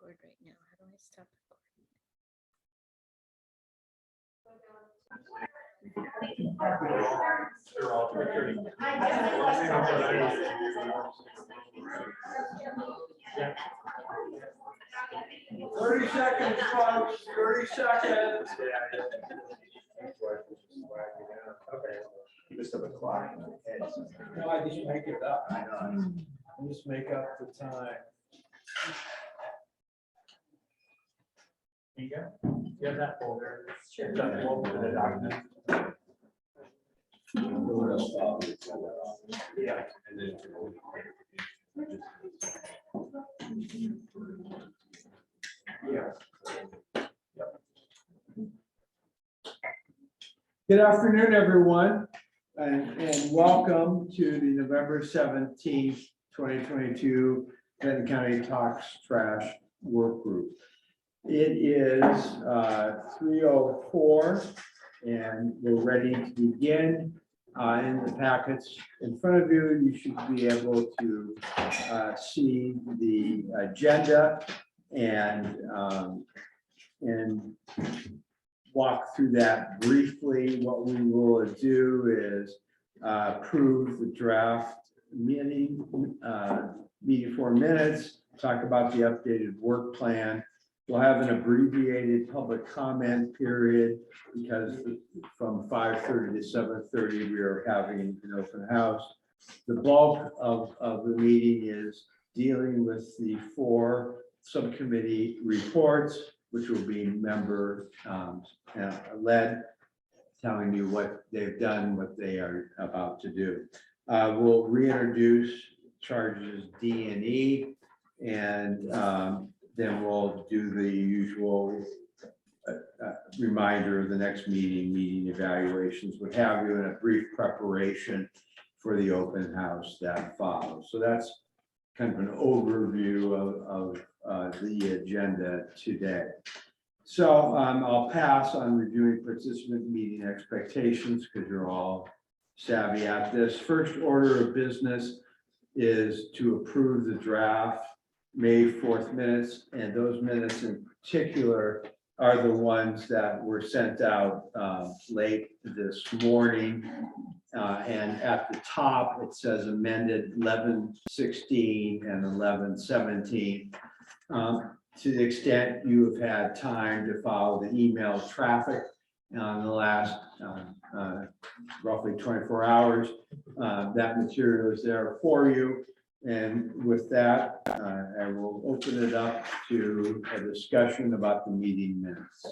record right now. How do I stop recording? Thirty seconds, folks. 30 seconds. Okay. You missed up a clock. No, I just make it up. I know. I just make up the time. You go. You have that folder. Sure. That folder for the document. Yeah. And then. Yeah. Good afternoon, everyone, and welcome to the November 17th, 2022 Benton County Talks Trash Work Group. It is 3:04 and we're ready to begin. In the packets in front of you, you should be able to see the agenda and walk through that briefly. What we will do is approve the draft meeting 4 minutes, talk about the updated work plan. We'll have an abbreviated public comment period because from 5:30 to 7:30, we are having an open house. The bulk of the meeting is dealing with the 4 subcommittee reports, which will be member led, telling you what they've done, what they are about to do. We'll reintroduce charges D and E, and then we'll do the usual reminder of the next meeting evaluations, what have you, and a brief preparation for the open house that follows. So that's kind of an overview of the agenda today. So I'll pass on reviewing participant meeting expectations because you're all savvy at this. First order of business is to approve the draft May 4th minutes, and those minutes in particular are the ones that were sent out late this morning. And at the top, it says amended 11/16 and 11/17. To the extent you have had time to follow the email traffic in the last roughly 24 hours, that material is there for you. And with that, I will open it up to a discussion about the meeting minutes.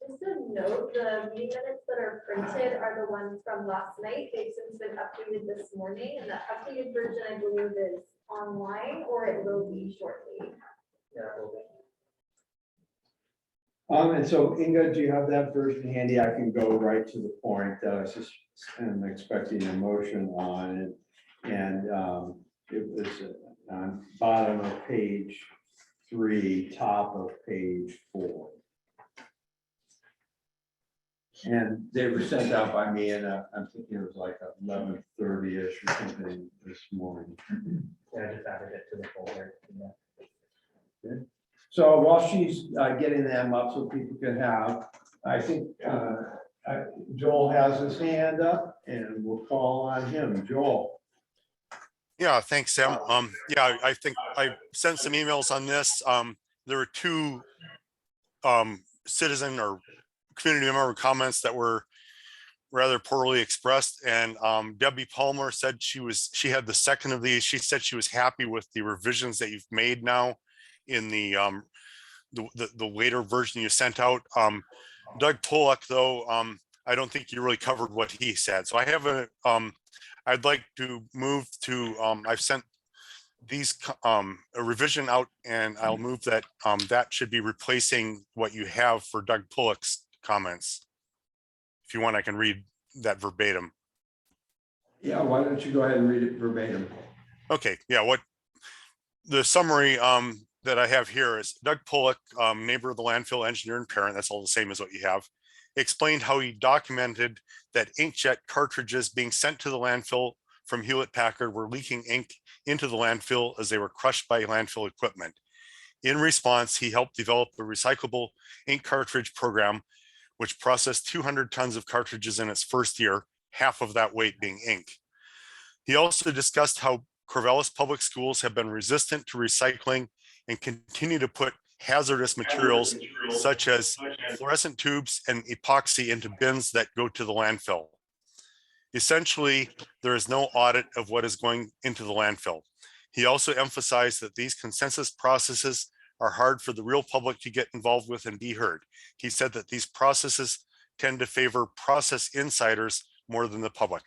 Just a note, the meeting minutes that are printed are the ones from last night. They've since been updated this morning, and the updated version, I believe, is online, or it will be shortly. Yeah, a little bit. And so Inga, do you have that version handy? I can go right to the point. I was just expecting a motion on it. And it was on bottom of page 3, top of page 4. And they were sent out by me, and I'm thinking it was like 11:30-ish or something this morning. Yeah, I just added it to the folder. Yeah. Good. So while she's getting them up so people can have, I think Joel has his hand up and we'll call on him. Joel. Yeah, thanks, Sam. Yeah, I think I sent some emails on this. There were 2 citizen or community member comments that were rather poorly expressed, and Debbie Palmer said she had the second of these. She said she was happy with the revisions that you've made now in the later version you sent out. Doug Pollock, though, I don't think you really covered what he said. So I have I'd like to move to, I've sent these a revision out, and I'll move that that should be replacing what you have for Doug Pollock's comments. If you want, I can read that verbatim. Yeah, why don't you go ahead and read it verbatim? Okay, yeah, what the summary that I have here is Doug Pollock, neighbor of the landfill, engineer and parent, that's all the same as what you have, explained how he documented that inkjet cartridges being sent to the landfill from Hewlett Packard were leaking ink into the landfill as they were crushed by landfill equipment. In response, he helped develop a recyclable ink cartridge program, which processed 200 tons of cartridges in its first year, half of that weight being ink. He also discussed how Corvallis Public Schools have been resistant to recycling and continue to put hazardous materials such as fluorescent tubes and epoxy into bins that go to the landfill. Essentially, there is no audit of what is going into the landfill. He also emphasized that these consensus processes are hard for the real public to get involved with and be heard. He said that these processes tend to favor process insiders more than the public.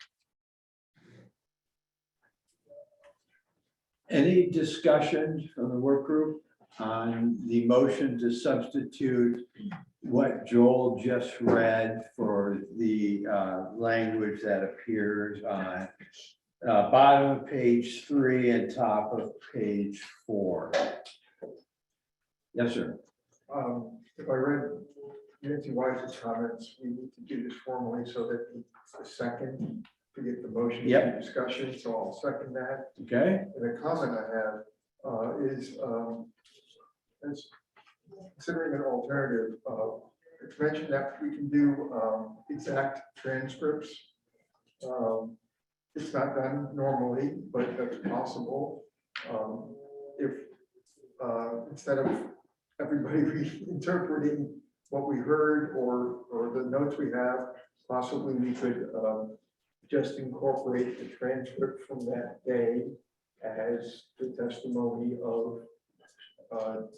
Any discussion from the work group on the motion to substitute what Joel just read for the language that appears on bottom of page 3 and top of page 4? Yes, sir. If I read Nancy Wise's comments, we need to do this formally so that the second to get the motion Yep. to discussion, so I'll second that. Okay, And the comment I have is considering an alternative, it's mentioned that we can do exact transcripts. It's not done normally, but that's possible. If instead of everybody interpreting what we heard or the notes we have, possibly we could just incorporate the transcript from that day as the testimony of Mr.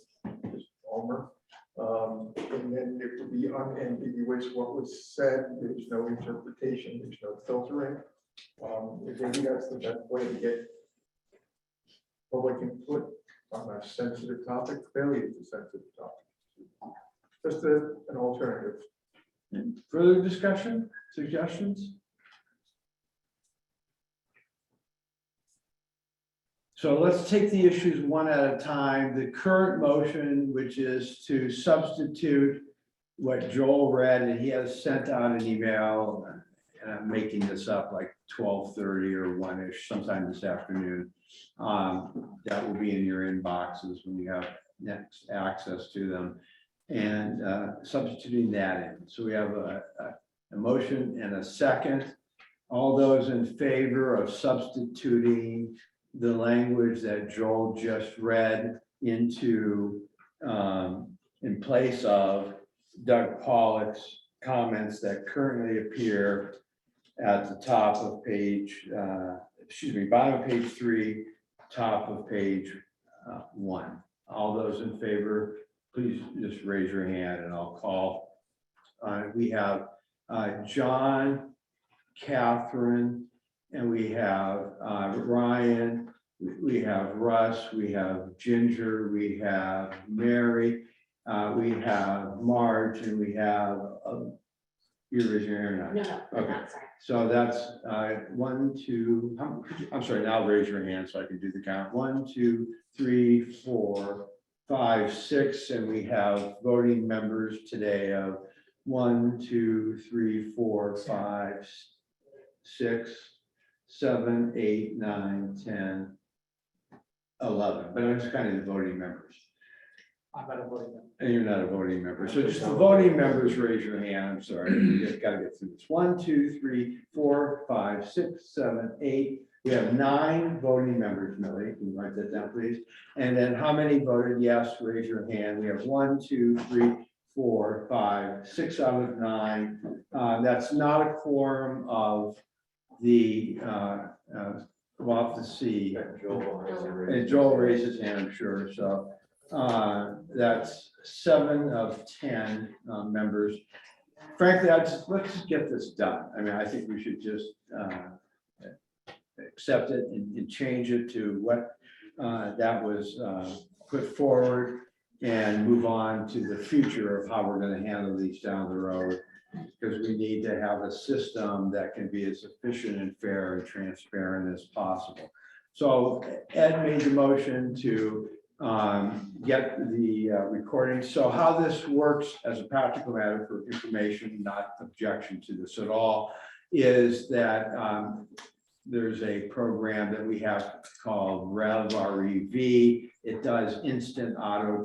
Palmer. And then it would be unambiguous what was said. There's no interpretation, there's no filtering. Maybe that's the best way to get public input on a sensitive topic. Clearly, it's a sensitive topic. Just an alternative. further discussion, suggestions? So let's take the issues one at a time. The current motion, which is to substitute what Joel read, and he has sent out an email, and I'm making this up, like 12:30 or 1-ish sometime this afternoon. That will be in your inboxes when you have next access to them, and substituting that in. So we have a motion and a second. All those in favor of substituting the language that Joel just read into in place of Doug Pollock's comments that currently appear at the top of page, bottom of page 3, top of page 1. All those in favor, please just raise your hand and I'll call. We have John, Catherine, and we have Ryan, we have Russ, we have Ginger, we have Mary, we have Marge, and we have, you're raising your hand now? No, Okay. I'm sorry. So that's 1, 2, I'm sorry, now raise your hand so I can do the count. 1, 2, 3, 4, 5, 6, and we have voting members today of 1, 2, 3, 4, 5, 6, 7, 8, 9, 10, 11, but I'm just kind of the voting members. I'm not a voting member. And you're not a voting member. So just the voting members, raise your hand. I'm sorry. You just got to get through this. 1, 2, 3, 4, 5, 6, 7, 8. We have 9 voting members, Millie. Can you write that down, please? And then how many voted yes? Raise your hand. We have 1, 2, 3, 4, 5, 6 out of 9. That's not a quorum of the, we'll have to see. And Joel raised his hand, I'm sure. So that's 7 of 10 members. Frankly, let's just get this done. I mean, I think we should just accept it and change it to what that was put forward and move on to the future of how we're going to handle these down the road, because we need to have a system that can be as efficient and fair and transparent as possible. So Ed made the motion to get the recording. So how this works as a practical matter for information, not objection to this at all, is that there's a program that we have called REV. It does instant auto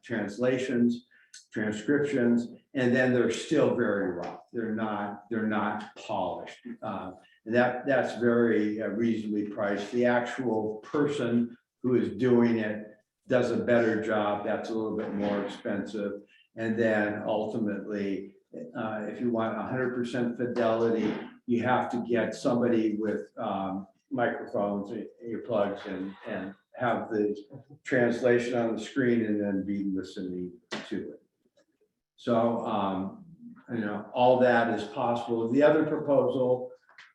translations, transcriptions, and then they're still very rough. They're not polished. And that's very reasonably priced. The actual person who is doing it does a better job. That's a little bit more expensive. And then ultimately, if you want 100% fidelity, you have to get somebody with microphones, earplugs, and have the translation on the screen and then be listening to it. So, all that is possible. The other proposal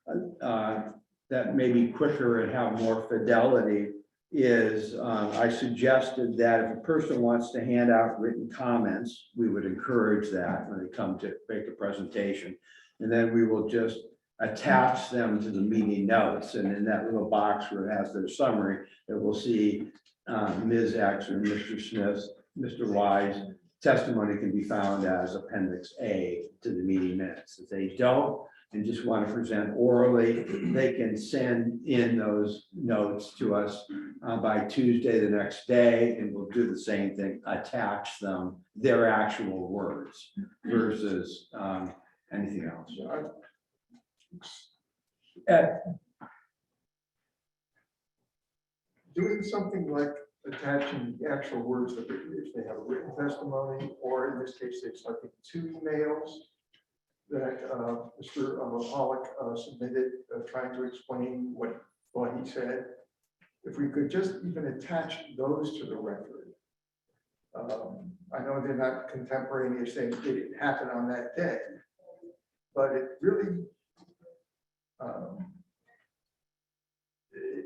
that may be quicker and have more fidelity is I suggested that if a person wants to hand out written comments, we would encourage that when they come to make a presentation. And then we will just attach them to the meeting notes. And in that little box where it has their summary, it will see Ms. X or Mr. Smith, Mr. Y's testimony can be found as Appendix A to the meeting minutes. If they don't and just want to present orally, they can send in those notes to us by Tuesday the next day, and we'll do the same thing, attach them, their actual words versus anything else. Ed, Doing something like attaching the actual words that if they have a written testimony, or in this case, it's like 2 emails that Mr. Pollock submitted, trying to explain what he said. If we could just even attach those to the record. I know they're not contemporaneous, they didn't happen on that day, but it really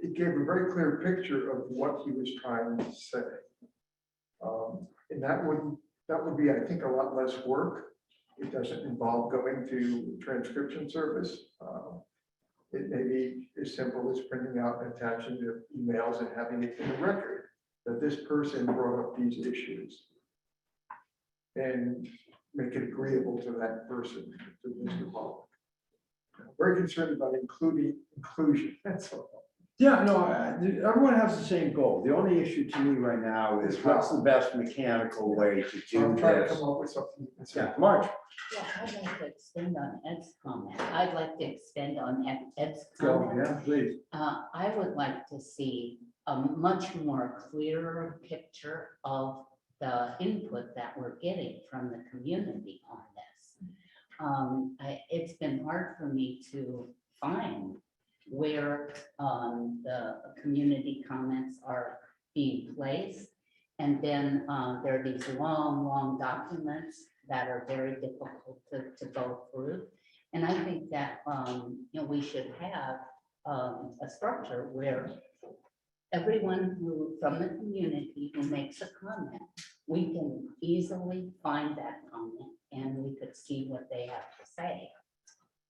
it gave a very clear picture of what he was trying to say. And that would be, I think, a lot less work. It doesn't involve going to transcription service. It may be as simple as printing out and attaching the emails and having it in the record that this person brought up these issues. And make it agreeable to that person, to Mr. Pollock. I'm very concerned about inclusion, that's all. yeah, no, everyone has the same goal. The only issue to me right now is what's the best mechanical way to do I'm trying to this. come up with something. Yeah, March. Yeah, I'd like to extend on Ed's comment. I'd like to extend on Ed's Go, comment. yeah, please. I would like to see a much more clearer picture of the input that we're getting from the community on this. It's been hard for me to find where the community comments are being placed. And then there are these long documents that are very difficult to go through. And I think that we should have a structure where everyone from the community who makes a comment, we can easily find that comment and we could see what they have to say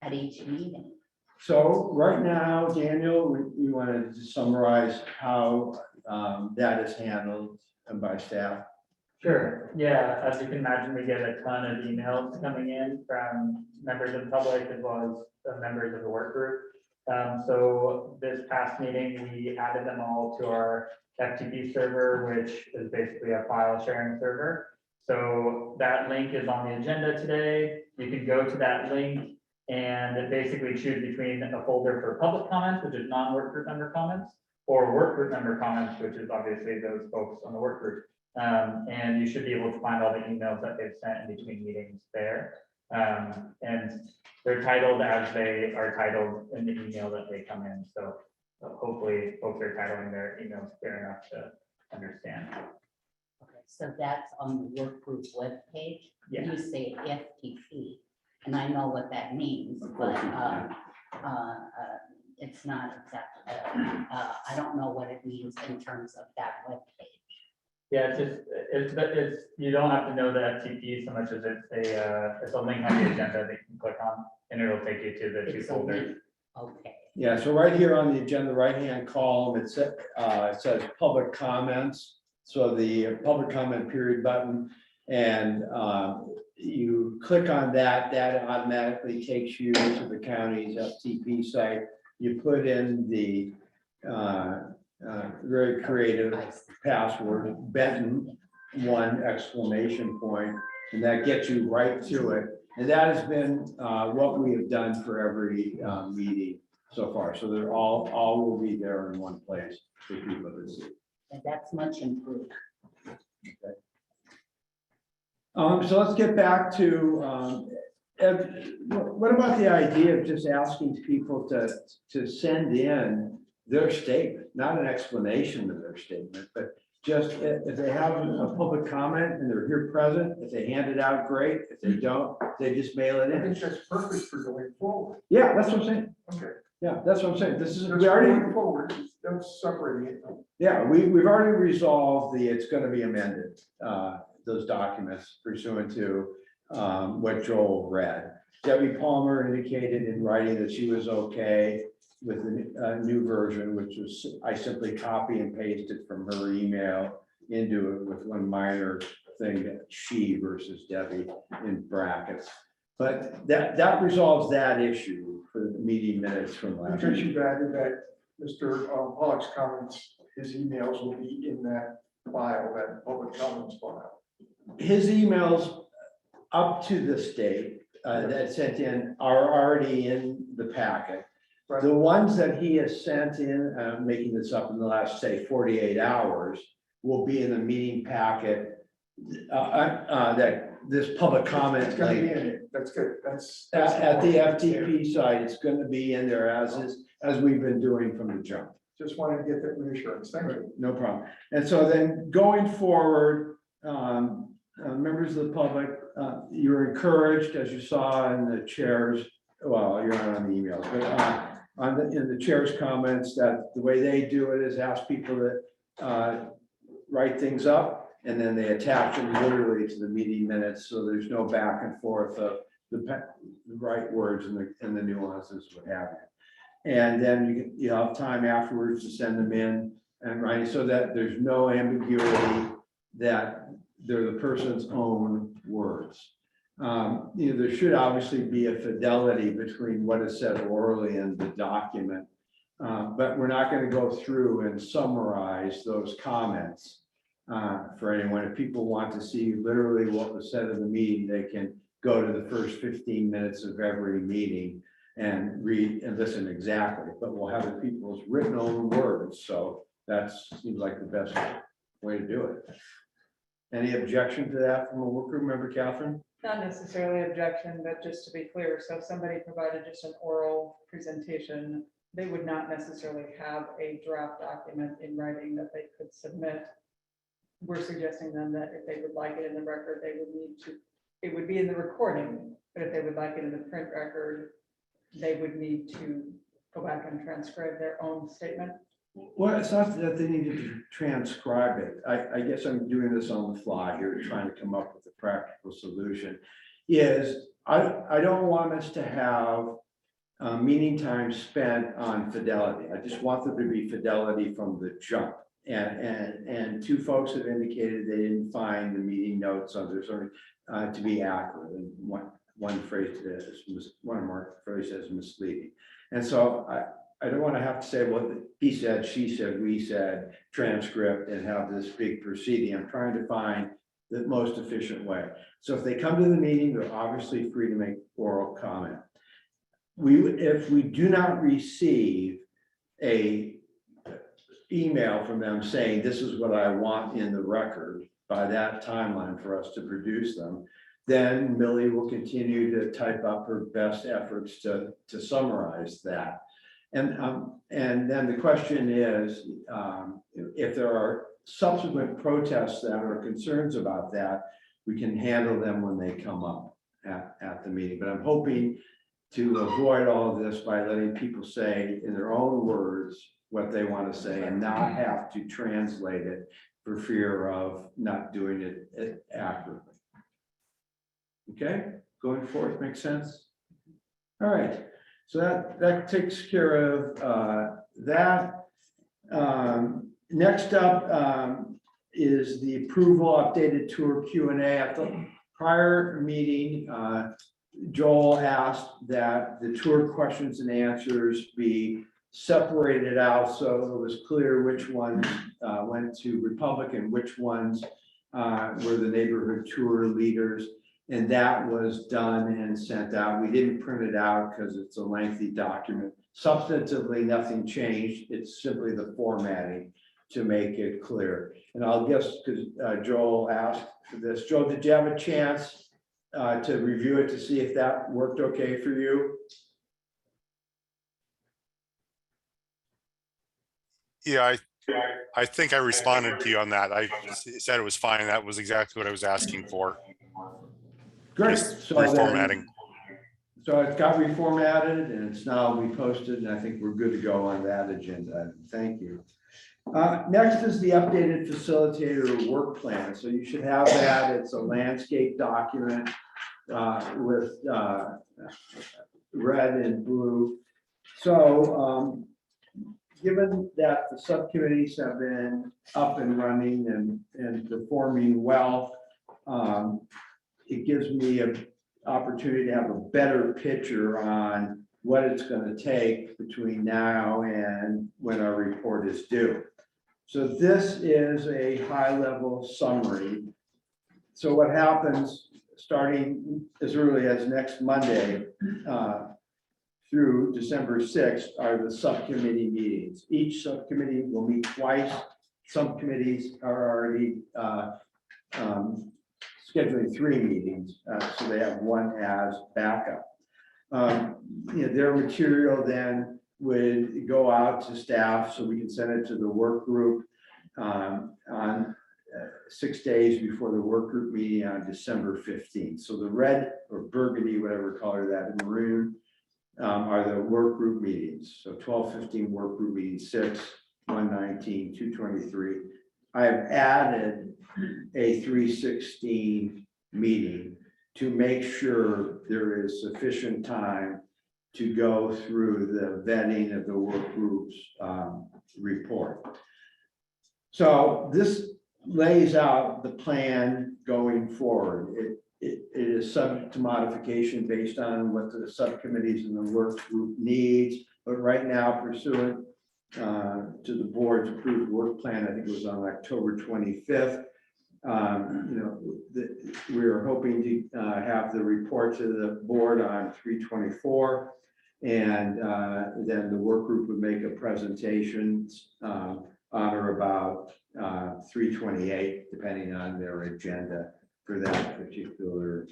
at each meeting. So right now, Daniel, we wanted to summarize how that is handled by staff. Sure, yeah, as you can imagine, we get a ton of emails coming in from members of the public as well as the members of the work group. So this past meeting, we added them all to our FTP server, which is basically a file sharing server. So that link is on the agenda today. You can go to that link and basically choose between a folder for public comments, which is non-work group member comments, or work group member comments, which is obviously those folks on the work group. And you should be able to find all the emails that they've sent in between meetings there. And they're titled as they are titled in the email that they come in. So hopefully folks are titling their emails clear enough to understand. Okay, so that's on the work group webpage. Yeah. You say FTP, and I know what that means, Of course but you can. it's not exactly, I don't know what it means in terms of that webpage. Yeah, it's you don't have to know the FTP so much as it's a link on the agenda that you can click on and it'll take you to the two It's a folders. link. Okay, Yeah, so right here on the agenda, right-hand column, it says public comments. So the public comment period button, and you click on that, that automatically takes you to the county's FTP site. you put in the very creative password, Benton, one exclamation point, and that gets you right to it. And that has been what we have done for every meeting so far. So they're all will be there in one place for people to see. And that's much improved. So let's get back to, what about the idea of just asking people to send in their statement, not an explanation of their statement, but just if they have a public comment and they're here present, if they hand it out, great. If they don't, they just mail it I in. think that's perfect for going forward. Yeah, that's what I'm saying. Okay. Yeah, that's what I'm saying. This is, That's we already, going forward, that's separating it. yeah, we've already resolved it's gonna be amended, those documents pursuant to what Joel read. Debbie Palmer indicated in writing that she was okay with the new version, which was, I simply copy and pasted from her email into it with one minor thing, that she versus Debbie in brackets. But that resolves that issue for the meeting minutes from last Because week. you've added that Mr. Pollock's comments, his emails will be in that file, that public comments file. His emails up to this date that sent in are already in the packet. Right. The ones that he has sent in, making this up in the last, say, 48 hours, will be in the meeting packet. That this public comment It's gonna be link in it, that's good, that's. at the FTP site, it's going to be in there as we've been doing from the jump. Just wanted to get that reassurance, thank you. No problem. And so then going forward, members of the public, you're encouraged, as you saw in the chairs, well, you're not on the emails, but in the chair's comments, that the way they do it is ask people to write things up, and then they attach them literally to the meeting minutes, so there's no back and forth of the right words and the nuances, what have you. And then you have time afterwards to send them in and write, so that there's no ambiguity that they're the person's own words. There should obviously be a fidelity between what is said orally and the document, but we're not going to go through and summarize those comments for anyone. If people want to see literally what was said in the meeting, they can go to the first 15 minutes of every meeting and read and listen exactly, but we'll have the people's written own words. So that seems like the best way to do it. Any objection to that from a work group member, Catherine? Not necessarily objection, but just to be clear, so if somebody provided just an oral presentation, they would not necessarily have a draft document in writing that they could submit. We're suggesting then that if they would like it in the record, they would need to, it would be in the recording, but if they would like it in the print record, they would need to go back and transcribe their own statement. Well, it's not that they needed to transcribe it. I guess I'm doing this on the fly here, trying to come up with a practical solution. I don't want us to have meeting time spent on fidelity. I just want there to be fidelity from the jump. And two folks have indicated they didn't find the meeting notes on their sort of to be accurate. And one phrase is one of our phrases is misleading. And so I don't want to have to say, well, he said, she said, we said, transcript, and have this big proceeding. I'm trying to find the most efficient way. So if they come to the meeting, they're obviously free to make oral comment. If we do not receive a email from them saying, this is what I want in the record by that timeline for us to produce them, then Millie will continue to type up her best efforts to summarize that. And then the question is, if there are subsequent protests that are concerns about that, we can handle them when they come up at the meeting. But I'm hoping to avoid all of this by letting people say in their own words what they want to say and not have to translate it for fear of not doing it accurately. Okay, going forth, makes sense? All right. So that takes care of that. Next up is the approval updated tour Q&A. At the prior meeting, Joel asked that the tour questions and answers be separated out so it was clear which ones went to Republic and which ones were the neighborhood tour leaders. And that was done and sent out. We didn't print it out because it's a lengthy document. Substantively, nothing changed. It's simply the formatting to make it clear. And I'll guess, because Joel asked for this. Joel, did you have a chance to review it to see if that worked okay for you? Yeah, I think I responded to you on that. I said it was fine. That was exactly what I was asking for. Great. Just So then- reformatting. So it got reformatted and it's now reposted, and I think we're good to go on that agenda. Thank you. Next is the updated facilitator work plan. So you should have that. It's a landscape document with red and blue. So given that the subcommittees have been up and running and performing well, it gives me an opportunity to have a better picture on what it's going to take between now and when our report is due. So this is a high-level summary. So what happens starting as early as next Monday through December 6th are the subcommittee meetings. Each subcommittee will meet twice. Subcommittees are already scheduling 3 meetings, so they have one as backup. Their material then would go out to staff so we can send it to the work group on 6 days before the work group meeting on December 15th. So the red or burgundy, whatever color that, maroon, are the work group meetings. So 12/15 work group meeting 6, 119, 223. I have added a 316 meeting to make sure there is sufficient time to go through the vetting of the work group's report. So this lays out the plan going forward. It is subject to modification based on what the subcommittees and the work group needs, but right now pursuant to the board's approved work plan, I think it was on October 25th. We are hoping to have the report to the board on 3/24, and then the work group would make a presentation on or about 3/28, depending on their agenda for that particular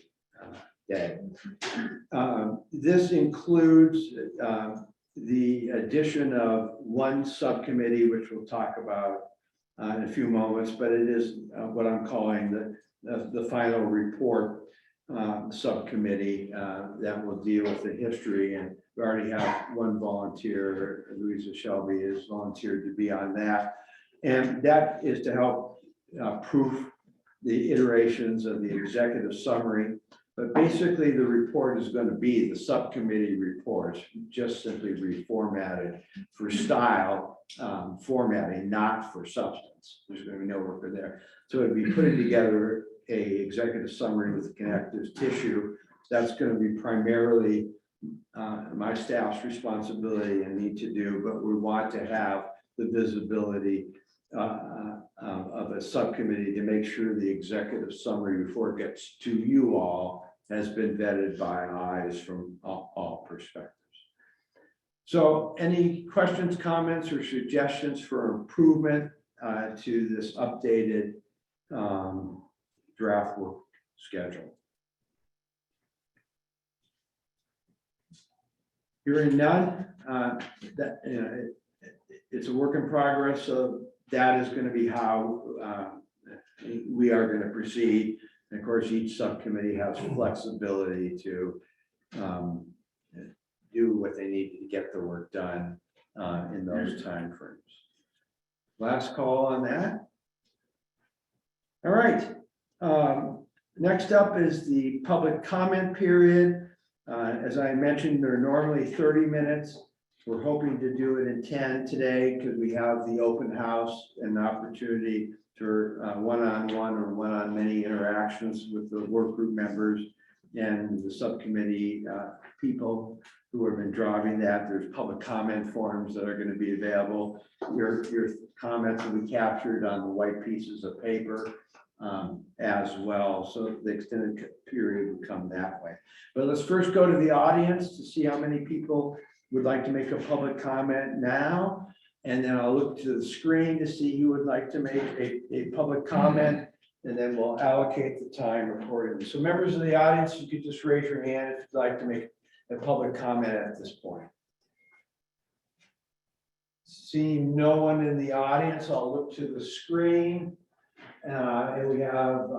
day. This includes the addition of one subcommittee, which we'll talk about in a few moments, but it is what I'm calling the final report subcommittee that will deal with the history. And we already have one volunteer, Louisa Shelby, has volunteered to be on that. And that is to help proof the iterations of the executive summary. But basically, the report is going to be the subcommittee reports, just simply reformatted for style formatting, not for substance. There's going to be no work in there. So it'd be putting together a executive summary with connective tissue. That's going to be primarily my staff's responsibility and need to do, but we want to have the visibility of a subcommittee to make sure the executive summary before it gets to you all has been vetted by eyes from all perspectives. So any questions, comments, or suggestions for improvement to this updated draft work schedule? Hearing none, it's a work in progress, so that is going to be how we are going to proceed. And of course, each subcommittee has flexibility to do what they need to get the work done in those timeframes. Last call on that. All right. Next up is the public comment period. As I mentioned, they're normally 30 minutes. We're hoping to do it in 10 today because we have the open house and the opportunity for one-on-one or one-on-many interactions with the work group members and the subcommittee people who have been driving that. There's public comment forms that are going to be available. Your comments will be captured on the white pieces of paper as well. So the extended period would come that way. But let's first go to the audience to see how many people would like to make a public comment now. And then I'll look to the screen to see who would like to make a public comment. And then we'll allocate the time accordingly. So members of the audience, you could just raise your hand if you'd like to make a public comment at this point. Seeing no one in the audience, I'll look to the screen. And we have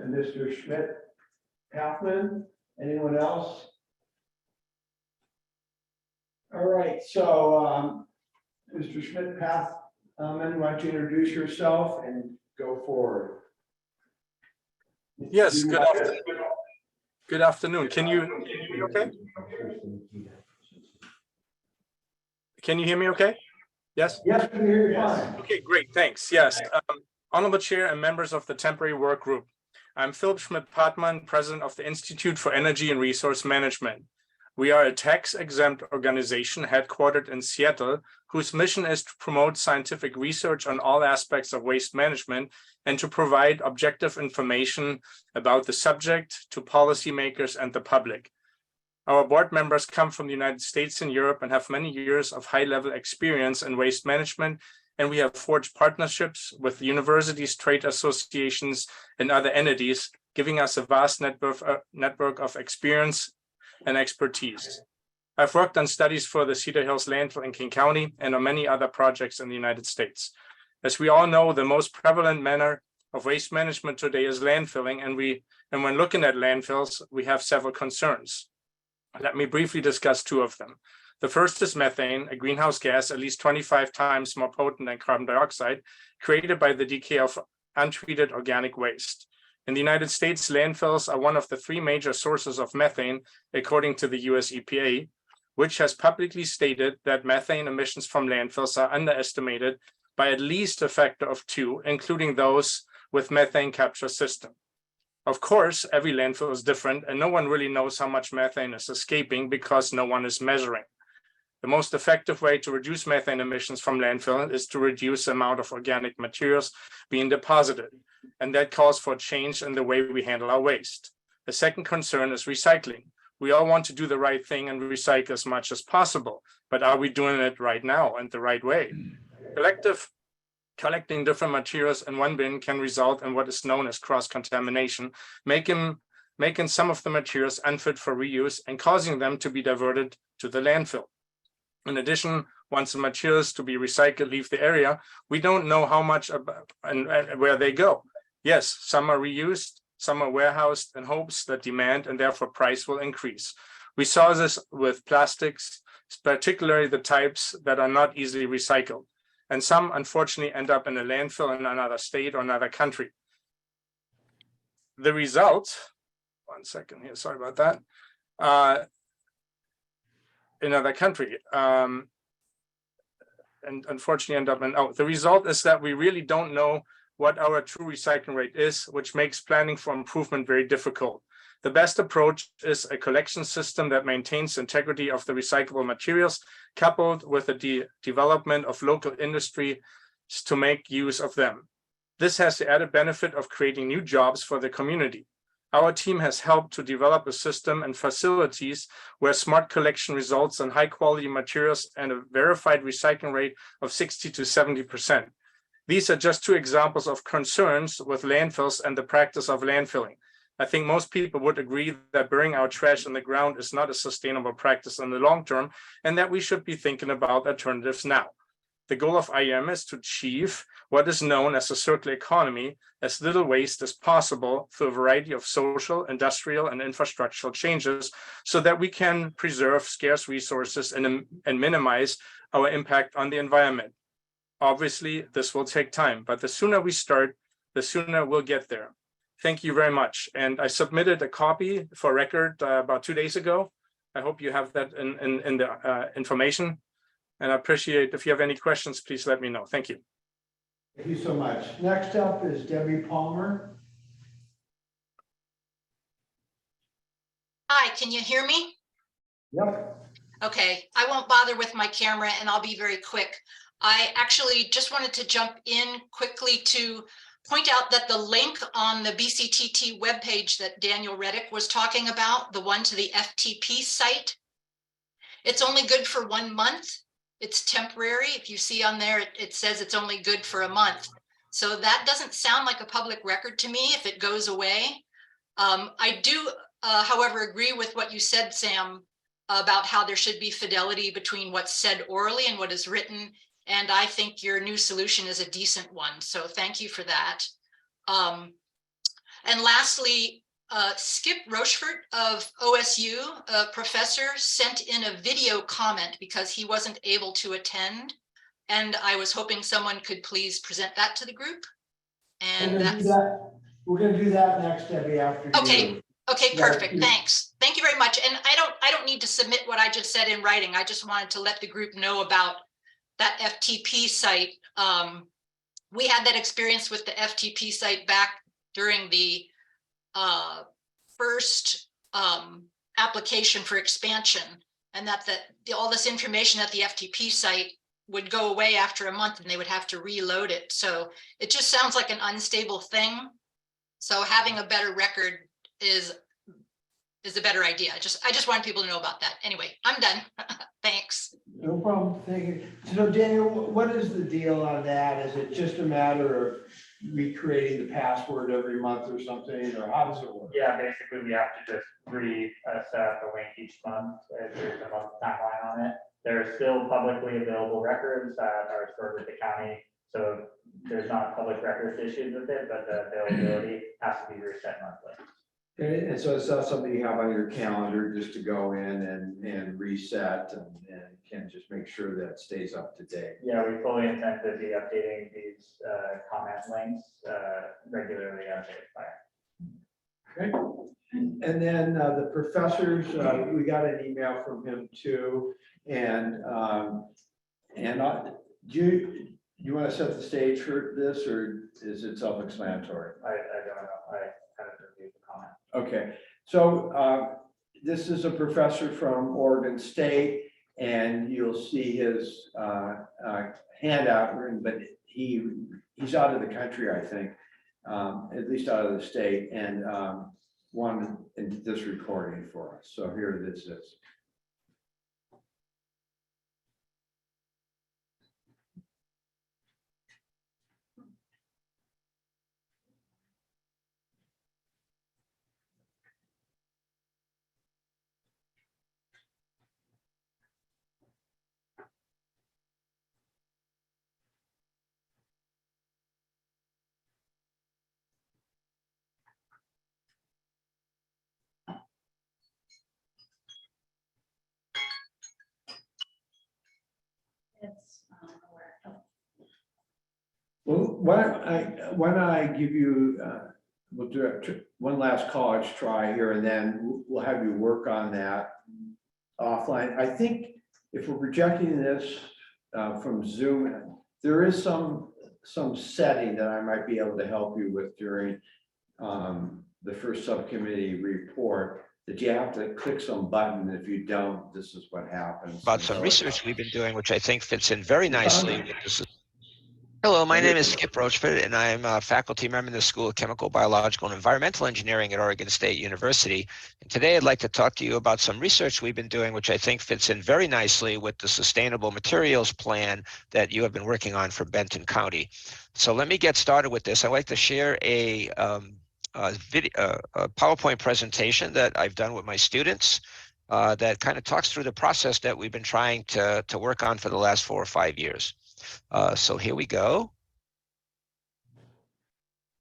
Mr. Schmidt-Pathman. Anyone else? All right, so Mr. Schmidt-Pathman, why don't you introduce yourself and go forward? Yes, good afternoon. Can you hear me okay? Can you hear me okay? Yes? Yes, we hear you fine. Okay, great, thanks. Yes. Honorable Chair and members of the temporary work group. I'm Philip Schmidt-Pathman, President of the Institute for Energy and Resource Management. We are a tax-exempt organization headquartered in Seattle, whose mission is to promote scientific research on all aspects of waste management and to provide objective information about the subject to policymakers and the public. Our board members come from the United States and Europe and have many years of high-level experience in waste management, and we have forged partnerships with universities, trade associations, and other entities, giving us a vast network of experience and expertise. I've worked on studies for the Cedar Hills landfill in King County and on many other projects in the United States. As we all know, the most prevalent manner of waste management today is landfilling, and when looking at landfills, we have several concerns. Let me briefly discuss two of them. The first is methane, a greenhouse gas at least 25 times more potent than carbon dioxide, created by the decay of untreated organic waste. In the United States, landfills are one of the three major sources of methane, according to the US EPA, which has publicly stated that methane emissions from landfills are underestimated by at least a factor of 2, including those with methane capture system. Of course, every landfill is different, and no one really knows how much methane is escaping because no one is measuring. The most effective way to reduce methane emissions from landfill is to reduce the amount of organic materials being deposited, and that calls for a change in the way we handle our waste. The second concern is recycling. We all want to do the right thing and recycle as much as possible, but are we doing it right now and the right way? Collecting different materials in one bin can result in what is known as cross-contamination, making some of the materials unfit for reuse and causing them to be diverted to the landfill. In addition, once the materials to be recycled leave the area, we don't know how much and where they go. Yes, some are reused, some are warehoused in hopes that demand and therefore price will increase. We saw this with plastics, particularly the types that are not easily recycled. And some unfortunately end up in a landfill in another state or another country. The result, one second here, sorry about that. Another country, and unfortunately end up in, the result is that we really don't know what our true recycling rate is, which makes planning for improvement very difficult. The best approach is a collection system that maintains integrity of the recyclable materials, coupled with the development of local industry to make use of them. This has the added benefit of creating new jobs for the community. Our team has helped to develop a system and facilities where smart collection results in high quality materials and a verified recycling rate of 60 to 70%. These are just two examples of concerns with landfills and the practice of landfilling. I think most people would agree that burying our trash in the ground is not a sustainable practice in the long term, and that we should be thinking about alternatives now. The goal of IEM is to achieve what is known as a circular economy, as little waste as possible through a variety of social, industrial, and infrastructural changes so that we can preserve scarce resources and minimize our impact on the environment. Obviously, this will take time, but the sooner we start, the sooner we'll get there. Thank you very much. And I submitted a copy for record about 2 days ago. I hope you have that in the information. And I appreciate if you have any questions, please let me know. Thank you. Thank you so much. Next up is Debbie Palmer. Hi, can you hear me? Yep. Okay, I won't bother with my camera and I'll be very quick. I actually just wanted to jump in quickly to point out that the link on the BCTT webpage that Daniel Reddick was talking about, the one to the FTP site, it's only good for 1 month. It's temporary. If you see on there, it says it's only good for a month. So that doesn't sound like a public record to me if it goes away. I do, however, agree with what you said, Sam, about how there should be fidelity between what's said orally and what is written. And I think your new solution is a decent one. So thank you for that. And lastly, Skip Rochefort of OSU, a professor, sent in a video comment because he wasn't able to attend. And I was hoping someone could please present that to the group. And that's We're gonna do that next, Debbie, after you. okay. Okay, Yeah, perfect. you- Thanks. Thank you very much. And I don't need to submit what I just said in writing. I just wanted to let the group know about that FTP site. We had that experience with the FTP site back during the first application for expansion, and that all this information at the FTP site would go away after a month and they would have to reload it. So it just sounds like an unstable thing. So having a better record is a better idea. I just want people to know about that. Anyway, I'm done. Thanks. No problem, thank you. So Daniel, what is the deal on that? Is it just a matter of recreating the password every month or something, or how does it work? Yeah, basically we have to just set up a link each month. There's a month timeline on it. There are still publicly available records that are stored with the county. So there's not public records issues with it, but the availability has to be reset monthly. And so it's not something you have on your calendar just to go in and reset and can just make sure that it stays up to date. Yeah, we fully intend to be updating these comment links regularly as they expire. Okay. And then the professors, we got an email from him too. And do you want to set the stage for this, or is it self-explanatory? I don't know. I haven't reviewed the comment. Okay, so this is a professor from Oregon State, and you'll see his handout, but he's out of the country, I think, at least out of the state, and wanted this recording for us. So here this is. Well, why don't I give you, we'll do one last college try here, and then we'll have you work on that offline. I think if we're projecting this from Zoom, there is some setting that I might be able to help you with during the first subcommittee report, that you have to click some button. If you don't, this is what happens. About some research we've been doing, which I think fits in very nicely with this. Hello, my name is Skip Rochefort, and I'm a faculty member in the School of Chemical, Biological, and Environmental Engineering at Oregon State University. And today I'd like to talk to you about some research we've been doing, which I think fits in very nicely with the sustainable materials plan that you have been working on for Benton County. So let me get started with this. I'd like to share a PowerPoint presentation that I've done with my students that kind of talks through the process that we've been trying to work on for the last 4 or 5 years. So here we go.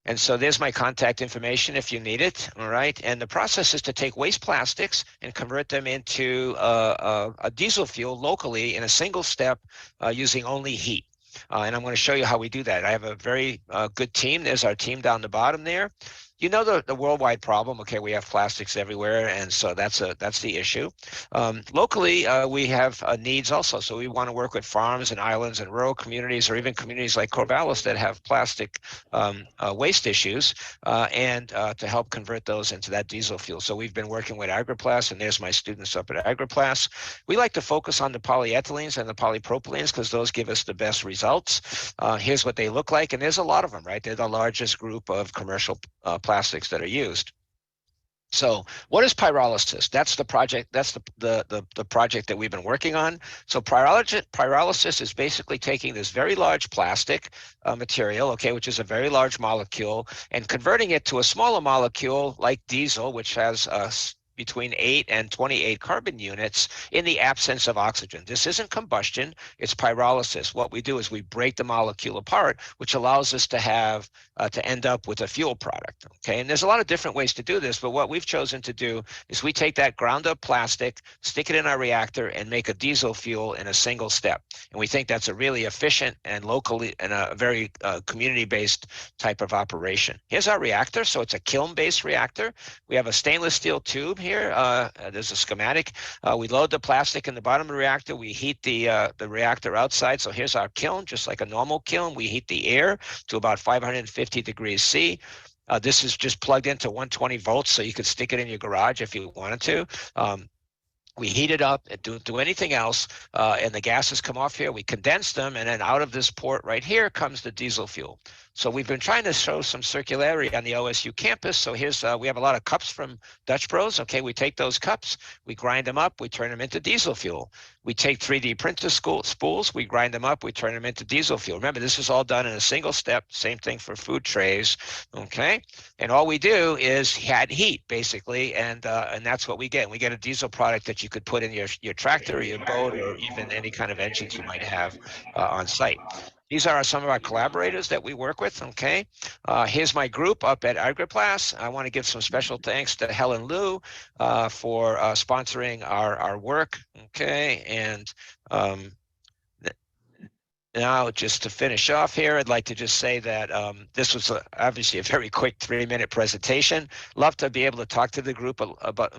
And so there's my contact information if you need it, all right? And the process is to take waste plastics and convert them into a diesel fuel locally in a single step using only heat. And I'm going to show you how we do that. I have a very good team. There's our team down the bottom there. you know the worldwide problem. Okay, we have plastics everywhere, and so that's the issue. Locally, we have needs also. So we want to work with farms and islands and rural communities, or even communities like Corvallis that have plastic waste issues, and to help convert those into that diesel fuel. So we've been working with Agriplas, and there's my students up at Agriplas. We like to focus on the polyethylenes and the polypropylenes because those give us the best results. Here's what they look like, and there's a lot of them, right? They're the largest group of commercial plastics that are used. So what is pyrolysis? That's the project. That's the project that we've been working on. So pyrolysis is basically taking this very large plastic material, okay, which is a very large molecule, and converting it to a smaller molecule like diesel, which has between 8 and 28 carbon units in the absence of oxygen. This isn't combustion, it's pyrolysis. What we do is we break the molecule apart, which allows us to have to end up with a fuel product. Okay, and there's a lot of different ways to do this, but what we've chosen to do is we take that ground up plastic, stick it in our reactor, and make a diesel fuel in a single step. And we think that's a really efficient and locally and a very community-based type of operation. Here's our reactor. So it's a kiln-based reactor. We have a stainless steel tube here. There's a schematic. We load the plastic in the bottom of the reactor. We heat the reactor outside. So here's our kiln, just like a normal kiln. We heat the air to about 550 degrees C. This is just plugged into 120 volts, so you could stick it in your garage if you wanted to. We heat it up and don't do anything else, and the gases come off here. We condense them, and then out of this port right here comes the diesel fuel. So we've been trying to show some circularity on the OSU campus. So here's, we have a lot of cups from Dutch Bros. Okay, we take those cups, we grind them up, we turn them into diesel fuel. We take 3D printer spools, we grind them up, we turn them into diesel fuel. Remember, this is all done in a single step, same thing for food trays, okay? And all we do is add heat, basically, and that's what we get. We get a diesel product that you could put in your tractor or your boat or even any kind of engines you might have on site. These are some of our collaborators that we work with, okay? Here's my group up at Agriplas. I want to give some special thanks to Helen Liu for sponsoring our work, okay? And now, just to finish off here, I'd like to just say that this was obviously a very quick 3-minute presentation. Love to be able to talk to the group about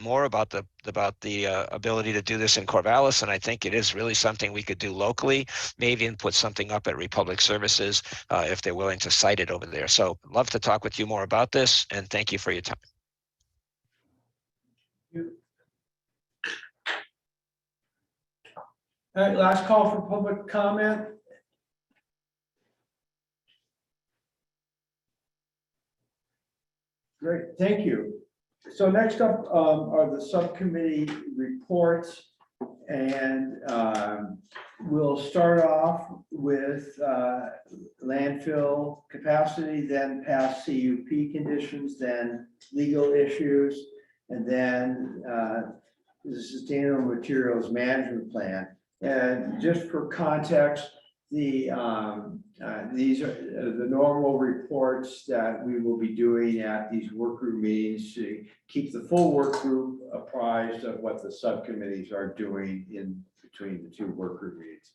the ability to do this in Corvallis, and I think it is really something we could do locally. Maybe even put something up at Republic Services if they're willing to site it over there. So, love to talk with you more about this, and thank you for your time. All right, last call for public comment. Great, thank you. So next up are the subcommittee reports, and we'll start off with landfill capacity, then past CUP conditions, then legal issues, and then the sustainable materials management plan. And just for context, these are the normal reports that we will be doing at these work group meetings to keep the full work group apprised of what the subcommittees are doing in between the two work group meetings.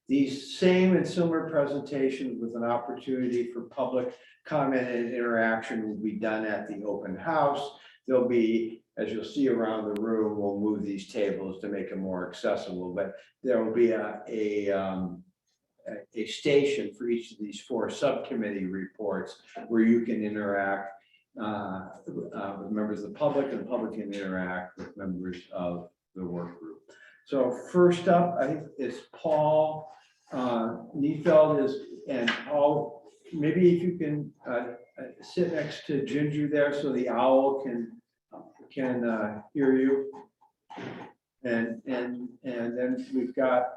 These same and similar presentations with an opportunity for public comment and interaction will be done at the open house. There'll be, as you'll see around the room, we'll move these tables to make them more accessible, but there will be a station for each of these 4 subcommittee reports where you can interact with members of the public, and the public can interact with members of the work group. So first up, I think it's Paul Neufeld and Paul, maybe if you can sit next to Ginger there so the owl can hear you. And then we've got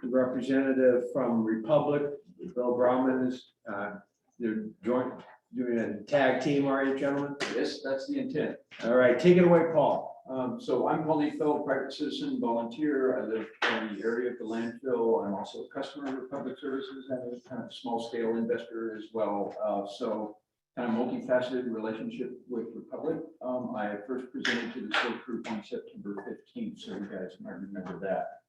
the representative from Republic, Bill Brauman is, they're doing a tag team, are you, gentlemen? Yes, that's the intent. All right, take it away, Paul. So I'm Paul Neufeld, private citizen, volunteer. I live in the area of the landfill. I'm also a customer of Republic Services and a kind of small scale investor as well. So kind of multifaceted relationship with Republic. I first presented to the state group on September 15th, so you guys might remember that.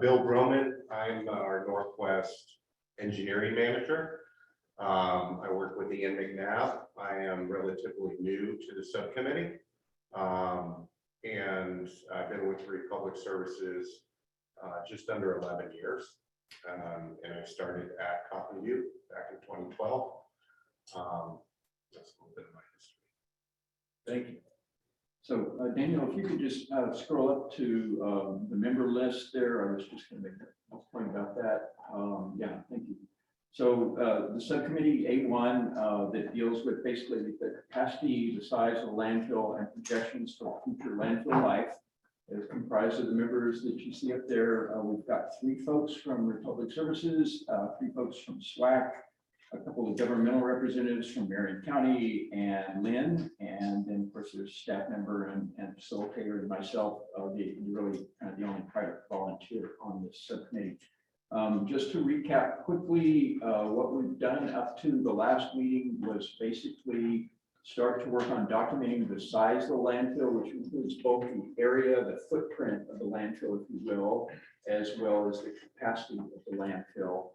Bill Broman, I'm our Northwest engineering manager. I work with Ian McNabb. I am relatively new to the subcommittee. And I've been with Republic Services just under 11 years. And I started at Cotton View back in 2012. That's a little bit of my history. Thank you. So Daniel, if you could just scroll up to the member list there. I was just going to make a point about that. Yeah, thank you. So the subcommittee A1 that deals with basically the capacity, the size of the landfill and projections for future landfill life is comprised of the members that you see up there. We've got 3 folks from Republic Services, 3 folks from SWAC, a couple of governmental representatives from Marion County and Lynn, and then of course there's staff member and facilitator and myself, really kind of the only private volunteer on this subcommittee. Just to recap quickly, what we've done up to the last meeting was basically start to work on documenting the size of the landfill, which includes both the area, the footprint of the landfill, if you will, as well as the capacity of the landfill.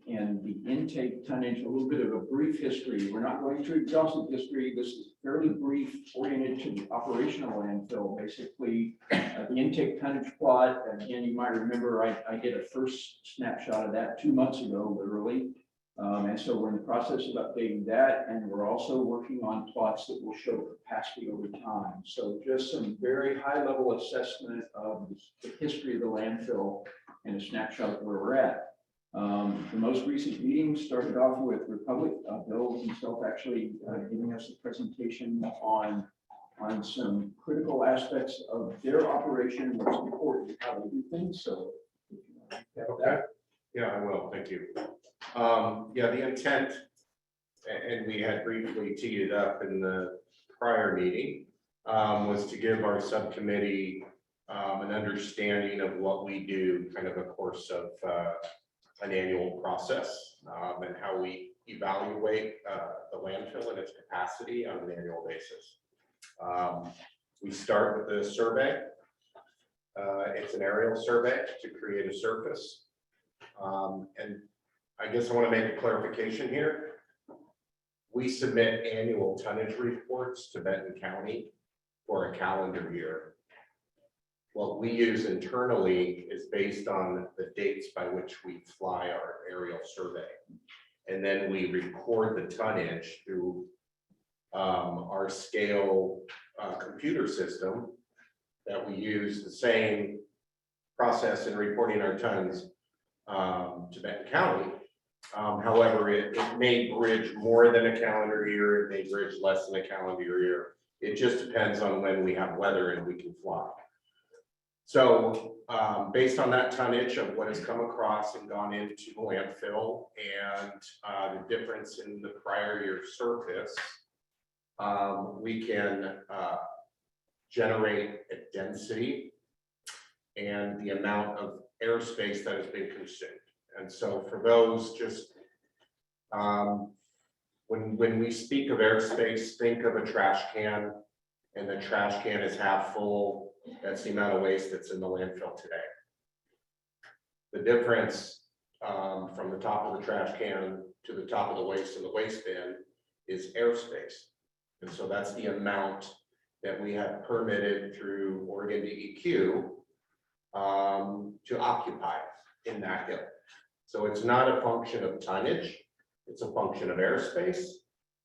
And the intake tonnage, a little bit of a brief history. We're not going through exhaustive history. This is fairly brief, oriented to the operational landfill. Basically, the intake tonnage plot, again, you might remember I did a first snapshot of that 2 months ago, literally. And so we're in the process of updating that. And we're also working on plots that will show capacity over time. So just some very high level assessment of the history of the landfill and a snapshot of where we're at. The most recent meeting started off with Republic, Bill himself actually giving us a presentation on some critical aspects of their operation, what's important, how they do things. So, okay. Yeah, I will. Thank you. Yeah, the intent, and we had briefly teed it up in the prior meeting, was to give our subcommittee an understanding of what we do, kind of a course of an annual process, and how we evaluate the landfill and its capacity on an annual basis. We start with the survey. It's an aerial survey to create a surface. And I guess I want to make a clarification here. We submit annual tonnage reports to Benton County for a calendar year. What we use internally is based on the dates by which we fly our aerial survey. And then we record the tonnage through our scale computer system that we use the same process in reporting our tons to Benton County. However, it may bridge more than a calendar year, it may bridge less than a calendar year. It just depends on when we have weather and we can fly. So based on that tonnage of what has come across and gone into the landfill and the difference in the prior year surface, we can generate a density and the amount of airspace that has been consumed. And so for those, just when we speak of airspace, think of a trash can, and the trash can is half full. That's the amount of waste that's in the landfill today. The difference from the top of the trash can to the top of the waste in the waste bin is airspace. And so that's the amount that we have permitted through Oregon DEQ to occupy in that hill. So it's not a function of tonnage, it's a function of airspace,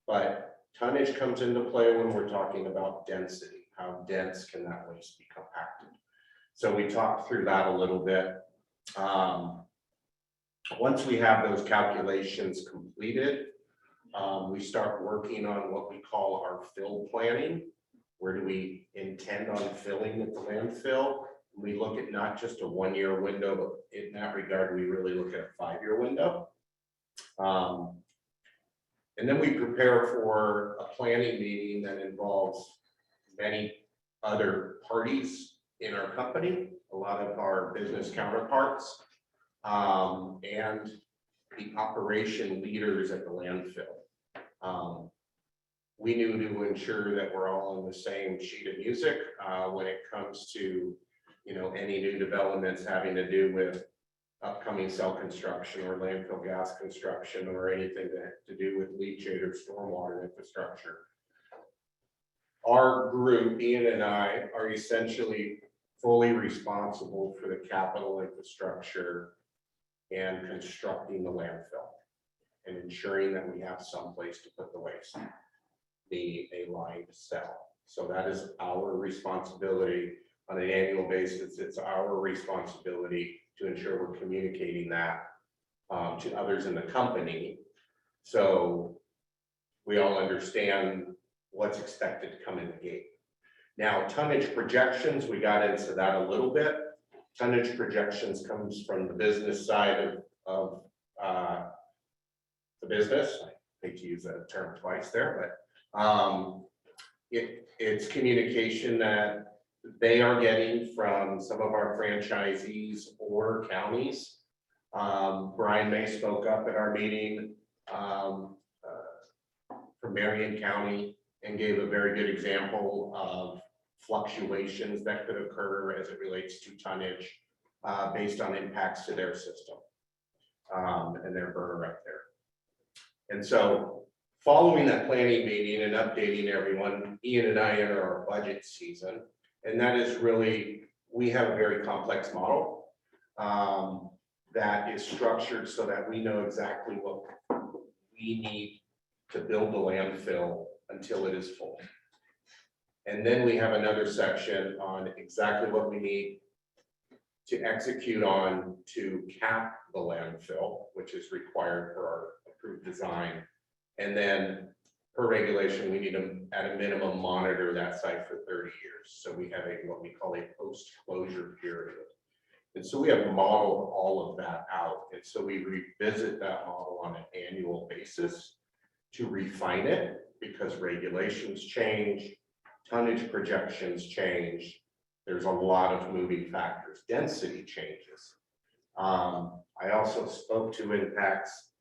but tonnage comes into play when we're talking about density. How dense can that waste be compacted? So we talked through that a little bit. Once we have those calculations completed, we start working on what we call our fill planning. Where do we intend on filling at the landfill? We look at not just a 1-year window, but in that regard, we really look at a 5-year window. And then we prepare for a planning meeting that involves many other parties in our company, a lot of our business counterparts, and the operation leaders at the landfill. We need to ensure that we're all on the same sheet of music when it comes to, any new developments having to do with upcoming cell construction or landfill gas construction or anything that has to do with leachate or stormwater infrastructure. Our group, Ian and I, are essentially fully responsible for the capital infrastructure and constructing the landfill and ensuring that we have some place to put the waste, a lined cell. So that is our responsibility on an annual basis. It's our responsibility to ensure we're communicating that to others in the company. So we all understand what's expected to come in the gate. Now, tonnage projections, we got into that a little bit. Tonnage projections comes from the business side of the business. I hate to use that term twice there, but it's communication that they are getting from some of our franchisees or counties. Brian May spoke up at our meeting from Marion County and gave a very good example of fluctuations that could occur as it relates to tonnage based on impacts to their system and their burner up there. And so following that planning meeting and updating everyone, Ian and I enter our budget season. And that is really, we have a very complex model that is structured so that we know exactly what we need to build the landfill until it is full. And then we have another section on exactly what we need to execute on to cap the landfill, which is required for our approved design. And then per regulation, we need to, at a minimum, monitor that site for 30 years. So we have what we call a post-closure period. And so we have modeled all of that out. And so we revisit that model on an annual basis to refine it because regulations change, tonnage projections change. There's a lot of moving factors. Density changes. I also spoke to impacts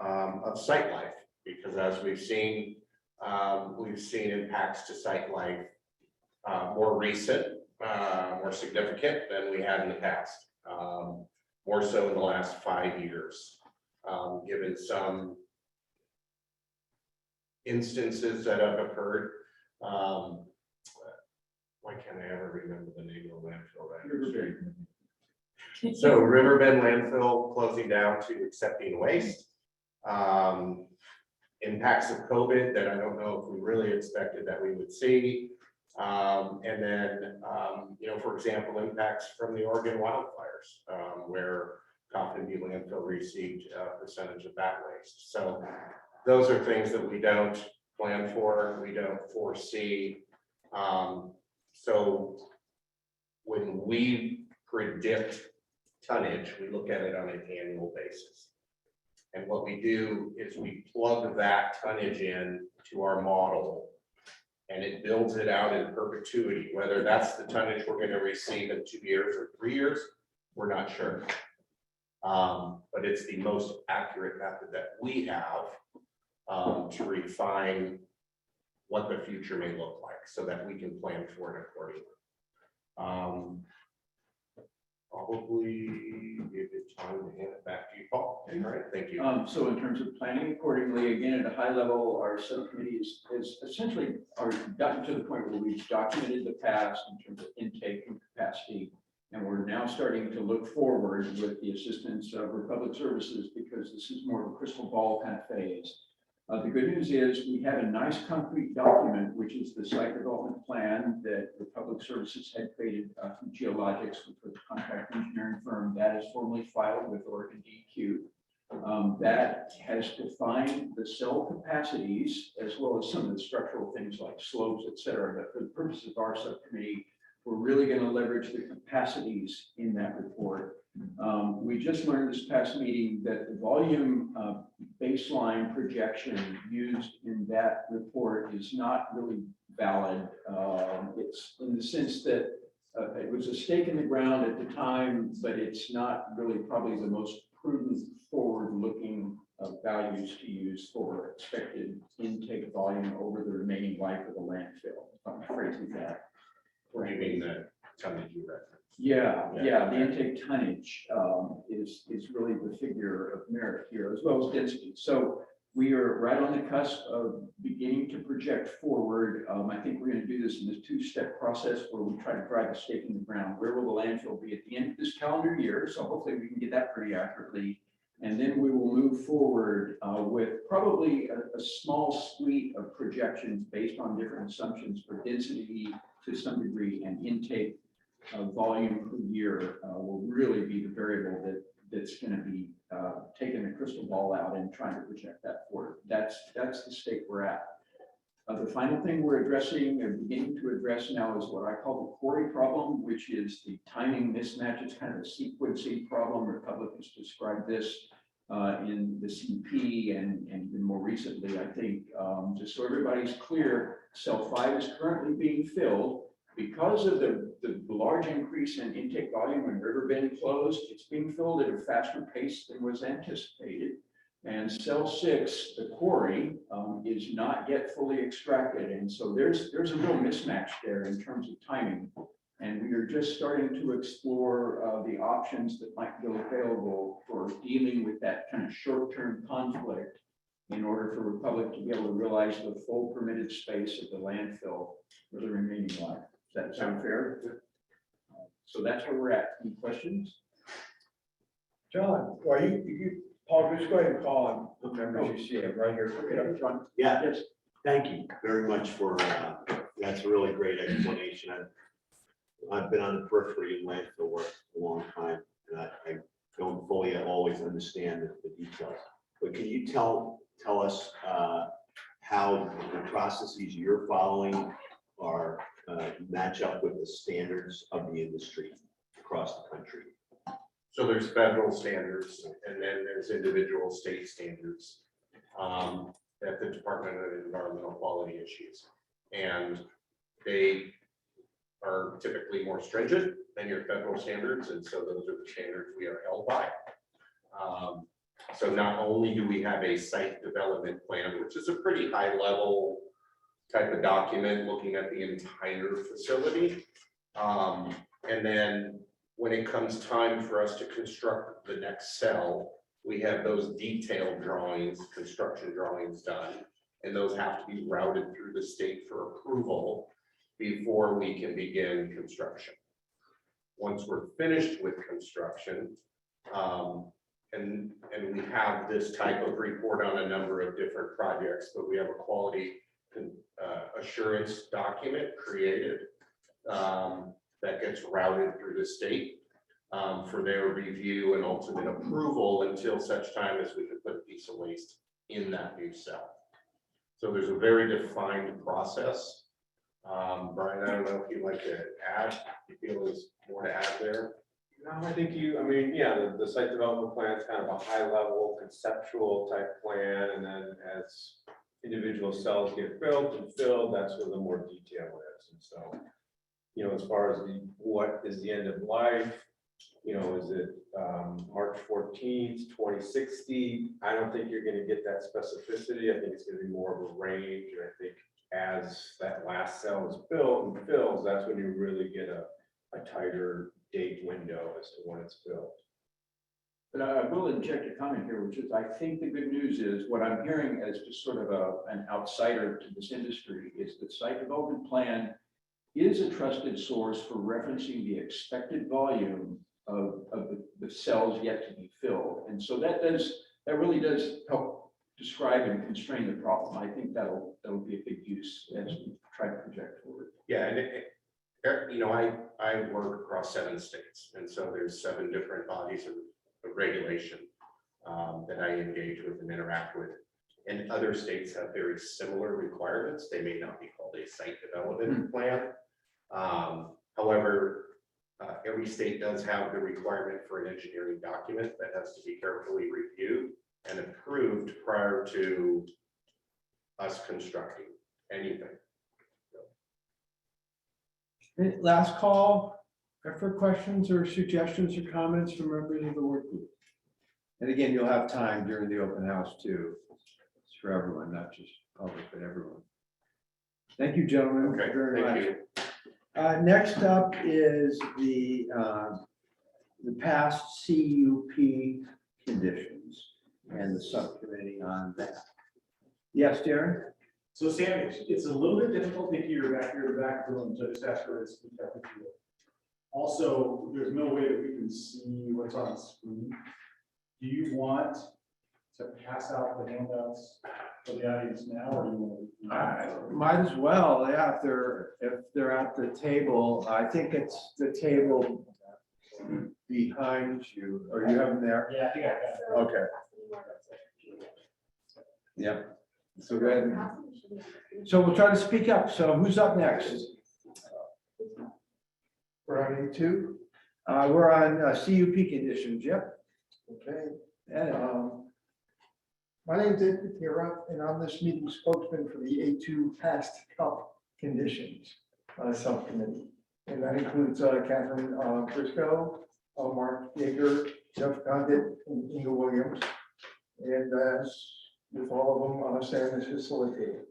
of site life because as we've seen impacts to site life more recent, more significant than we had in the past, more so in the last 5 years, given some instances that have occurred. Why can't I ever remember the name of the landfill? Right? So Riverbend landfill closing down to accepting waste. Impacts of COVID that I don't know if we really expected that we would see. And then, for example, impacts from the Oregon wildfires, where Coffin View landfill received a percentage of that waste. So those are things that we don't plan for, we don't foresee. So when we predict tonnage, we look at it on an annual basis. And what we do is we plug that tonnage in to our model and it builds it out in perpetuity. Whether that's the tonnage we're going to receive in 2 years or 3 years, we're not sure. But it's the most accurate method that we have to refine what the future may look like so that we can plan for it accordingly. Probably give it time to hand it back to you, Paul. All right, thank you. So in terms of planning accordingly, again, at a high level, our subcommittee is essentially gotten to the point where we've documented the past in terms of intake and capacity. And we're now starting to look forward with the assistance of Republic Services because this is more of a crystal ball kind of phase. The good news is we have a nice concrete document, which is the site development plan that Republic Services had created from Geologics, which was a contract engineering firm that is formally filed with Oregon DEQ. That has defined the cell capacities as well as some of the structural things like slopes, et cetera. But for the purposes of our subcommittee, we're really going to leverage the capacities in that report. We just learned this past meeting that the volume baseline projection used in that report is not really valid. It's in the sense that it was a stake in the ground at the time, but it's not really probably the most prudent forward-looking values to use for expected intake volume over the remaining life of the landfill. I'm afraid of that. Or you mean the tonnage you referenced? Yeah, the intake tonnage is really the figure of merit here, as well as density. So we are right on the cusp of beginning to project forward. I think we're going to do this in this two-step process where we try to drive a stake in the ground. Where will the landfill be at the end of this calendar year? So hopefully we can get that pretty accurately. And then we will move forward with probably a small suite of projections based on different assumptions for density to some degree and intake volume per year will really be the variable that's going to be taking the crystal ball out and trying to project that forward. That's the state we're at. The final thing we're addressing and beginning to address now is what I call the quarry problem, which is the timing mismatch. It's kind of a sequencing problem. Republicans described this in the CP and even more recently, I think, just so everybody's clear, cell 5 is currently being filled. Because of the large increase in intake volume when Riverbend closed, it's being filled at a faster pace than was anticipated. And cell 6, the quarry, is not yet fully extracted. And so there's a real mismatch there in terms of timing. And we are just starting to explore the options that might be available for dealing with that kind of short-term conflict in order for Republic to be able to realize the full permitted space of the landfill for the remaining life. Does that sound fair? So that's where we're at. Any questions? John, well, Paul, just go ahead and call on the members you see him right here. Right up front. Yeah, Yes. thank you very much for, that's a really great explanation. I've been on the periphery in landfill work a long time, and I don't fully always understand the details. But can you tell us how the processes you're following are match up with the standards of the industry across the country? So there's federal standards and then there's individual state standards at the Department of Environmental Quality Issues. And they are typically more stringent than your federal standards. And so those are the standards we are held by. So not only do we have a site development plan, which is a pretty high level type of document looking at the entire facility. And then when it comes time for us to construct the next cell, we have those detailed drawings, construction drawings done, and those have to be routed through the state for approval before we can begin construction. Once we're finished with construction, and we have this type of report on a number of different projects, but we have a quality assurance document created that gets routed through the state for their review and ultimate approval until such time as we can put a piece of waste in that new cell. So there's a very defined process. Brian, I don't know if you'd like to add, you feel there's more to add there? No, I think the site development plan is kind of a high level conceptual type plan, and then as individual cells get built and filled, that's where the more detail is. And so, as far as what is the end of life, is it March 14th, 2060? I don't think you're going to get that specificity. I think it's going to be more of a range. And I think as that last cell is built and fills, that's when you really get a tighter date window as to when it's built. But I will inject a comment here, which is I think the good news is what I'm hearing as just sort of an outsider to this industry is that site development plan is a trusted source for referencing the expected volume of the cells yet to be filled. And so that really does help describe and constrain the problem. I think that'll be a big use as we try to project forward. Yeah, and I work across 7 states, and so there's 7 different bodies of regulation that I engage with and interact with. And other states have very similar requirements. They may not be called a site development plan. However, every state does have the requirement for an engineering document that has to be carefully reviewed and approved prior to us constructing anything. Last call for questions or suggestions or comments from members of the work group. And again, you'll have time during the open house too. It's for everyone, not just public, but everyone. Thank you, gentlemen, Okay, very thank much. you. Next up is the past CUP conditions and the subcommittee on that. Yes, Darren? So Sam, it's a little bit difficult to hear back here in the back room, so I just ask for it to speak up if you will. Also, there's no way that we can see what's on the screen. Do you want to pass out the handouts for the audience now, or do you want to? Might as well, yeah, if they're at the table. I think it's the table behind you, or you have them there? Yeah, I think I got it. Okay. Yep. So go ahead. So we'll try to speak up. So who's up next? We're on A2. We're on CUP conditions, yep. Okay. Ed. My name is Ed Patera, and I'm this meeting spokesman for the A2 past cup conditions subcommittee. And that includes Catherine Briscoe, Mark Yeager, Jeff Condit, and Inga Williams. And as with all of them, Sam is facilitated.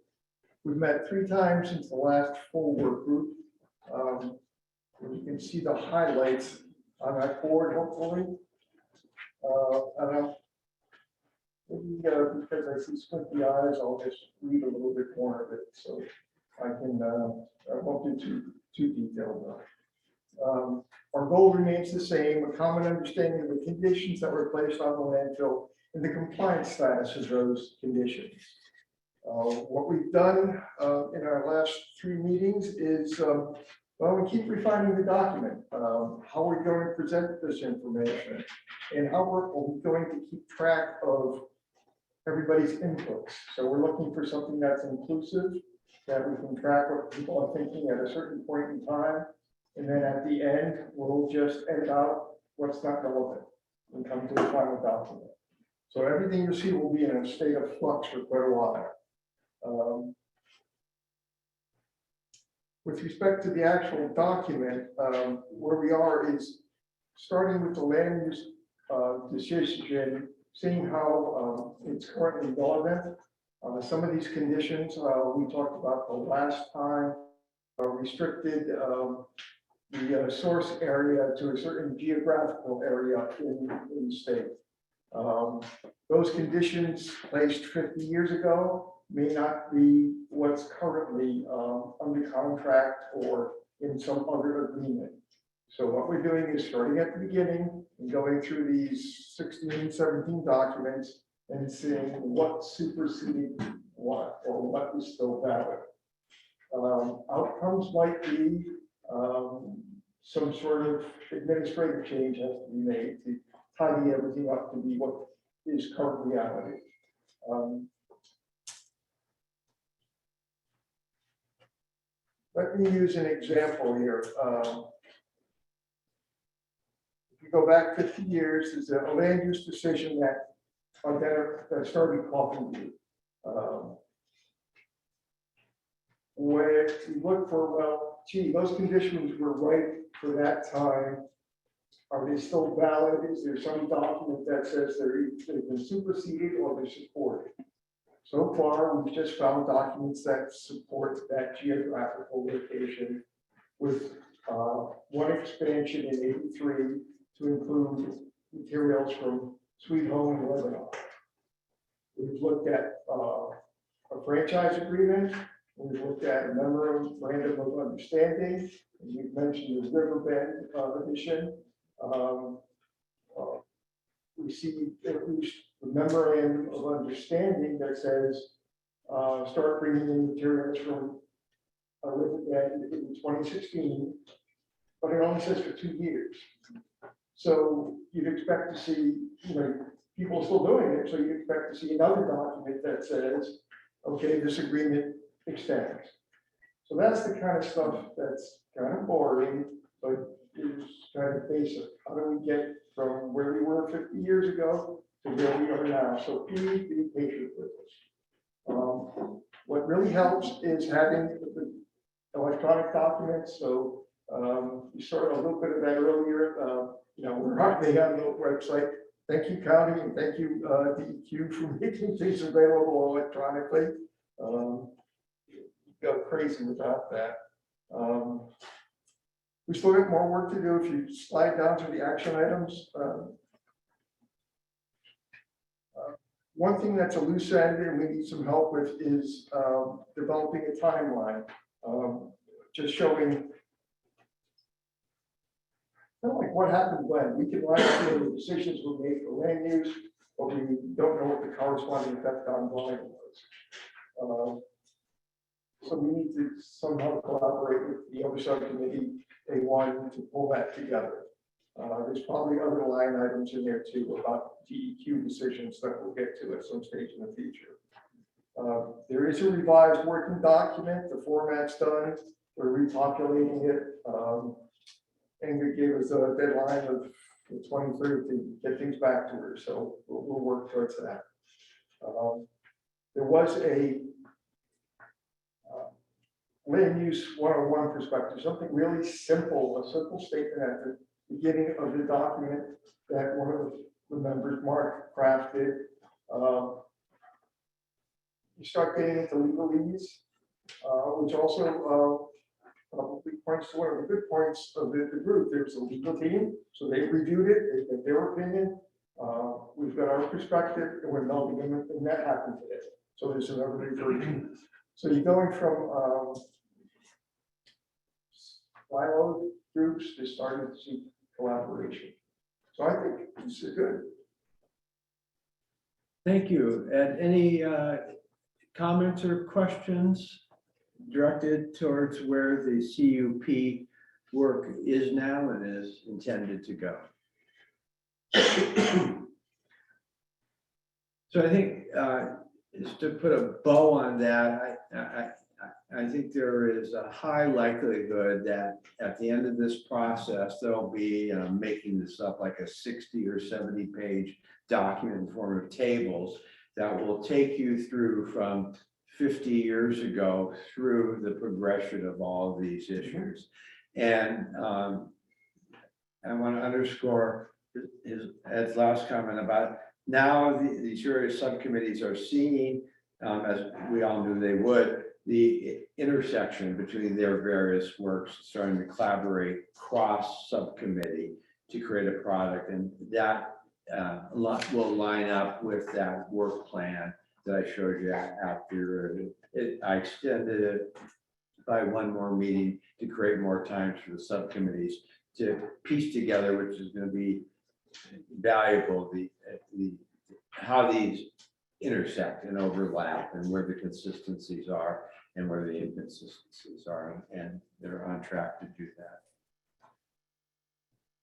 We've met 3 times since the last full work group. You can see the highlights on that board, hopefully. Maybe because I see squinty eyes, I'll just read a little bit more of it, so I can, I won't do too detailed. Our goal remains the same, a common understanding of the conditions that were placed on the landfill and the compliance status of those conditions. What we've done in our last 3 meetings is, well, we keep refining the document, how we're going to present this information, and how we're going to keep track of everybody's inputs. So we're looking for something that's inclusive, that we can track what people are thinking at a certain point in time. And then at the end, we'll just edit out what's not relevant and come to the final document. So everything you see will be in a state of flux for quite a while. With respect to the actual document, where we are is starting with the land use decision, seeing how it's currently relevant. Some of these conditions we talked about the last time restricted the source area to a certain geographical area in the state. Those conditions placed 50 years ago may not be what's currently under contract or in some other agreement. So what we're doing is starting at the beginning and going through these 16, 17 documents and seeing what superseded what or what is still valid. Outcomes might be some sort of administrative change has to be made to tidy everything up to be what is current reality. Let me use an example here. If you go back 50 years, there's a land use decision that started Coffin View. Where you look for, well, gee, those conditions were right for that time. Are they still valid? Is there some document that says they've been superseded or they're supported? So far, we've just found documents that support that geographical location with one expansion in 83 to include materials from Sweet Home in Lebanon. We've looked at a franchise agreement. We've looked at a memorandum of understanding. And we've mentioned the Riverbend addition. We see at least the memorandum of understanding that says start bringing in materials from Riverbend in 2016, but it only says for 2 years. So you'd expect to see, people still doing it. So you expect to see another document that says, okay, this agreement extends. So that's the kind of stuff that's kind of boring, but is kind of basic. How do we get from where we were 50 years ago to where we are now? So please be patient with us. What really helps is having the electronic documents. So you saw a little bit of that earlier. We're hardly on the website. Thank you, County, and thank you, DEQ, for making things available electronically. Go crazy without that. We still got more work to do. If you slide down to the action items. One thing that's a loose end and we need some help with is developing a timeline. Just showing kind of like what happened when. We can write down the decisions were made for land use, but we don't know what the corresponding effect on volume was. So we need to somehow collaborate with the other subcommittee, A1, to pull that together. There's probably other line items in there too about DEQ decisions that we'll get to at some stage in the future. There is a revised working document. The format's done. We're repopulating it. And we gave us a deadline of the 23rd to get things back to her. So we'll work towards that. There was a land use 101 perspective, something really simple, a simple statement at the beginning of the document that one of the members, Mark, crafted. You start getting into legalese, which also probably points to one of the good points of the group. There's a legal team, so they reviewed it, they get their opinion. We've got our perspective, and we're melding them, and that happened today. So there's another version. So you're going from siloed groups to starting to see collaboration. So I think this is good. Thank you. And any comments or questions directed towards where the CUP work is now and is intended to go? So I think just to put a bow on that, I think there is a high likelihood that at the end of this process, there'll be, making this up, like a 60 or 70 page document in form of tables that will take you through from 50 years ago through the progression of all of these issues. And I want to underscore Ed's last comment about now these various subcommittees are seeing, as we all knew they would, the intersection between their various works, starting to collaborate cross subcommittee to create a product. And that will line up with that work plan that I showed you after I extended it by one more meeting to create more time for the subcommittees to piece together, which is going to be valuable, how these intersect and overlap and where the consistencies are and where the inconsistencies are, and they're on track to do that.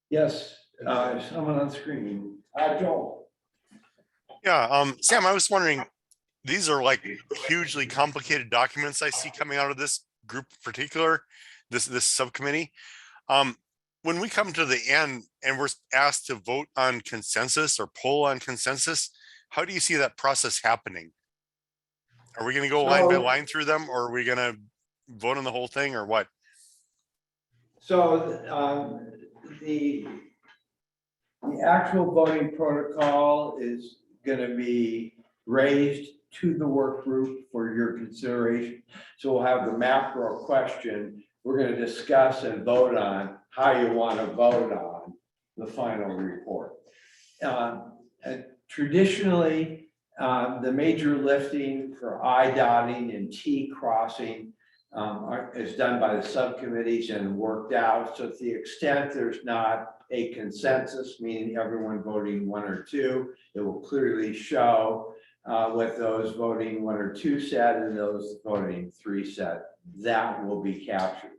Yes, someone on screen. Joel. Yeah, Sam, I was wondering, these are like hugely complicated documents I see coming out of this group in particular, this subcommittee. When we come to the end and we're asked to vote on consensus or poll on consensus, how do you see that process happening? Are we going to go line by line through them, or are we going to vote on the whole thing, or what? So the actual voting protocol is going to be raised to the work group for your consideration. So we'll have the macro question. We're going to discuss and vote on how you want to vote on the final report. And traditionally, the major lifting for I dotting and T crossing is done by the subcommittees and worked out. So to the extent there's not a consensus, meaning everyone voting 1 or 2, it will clearly show what those voting 1 or 2 said and those voting 3 said. That will be captured.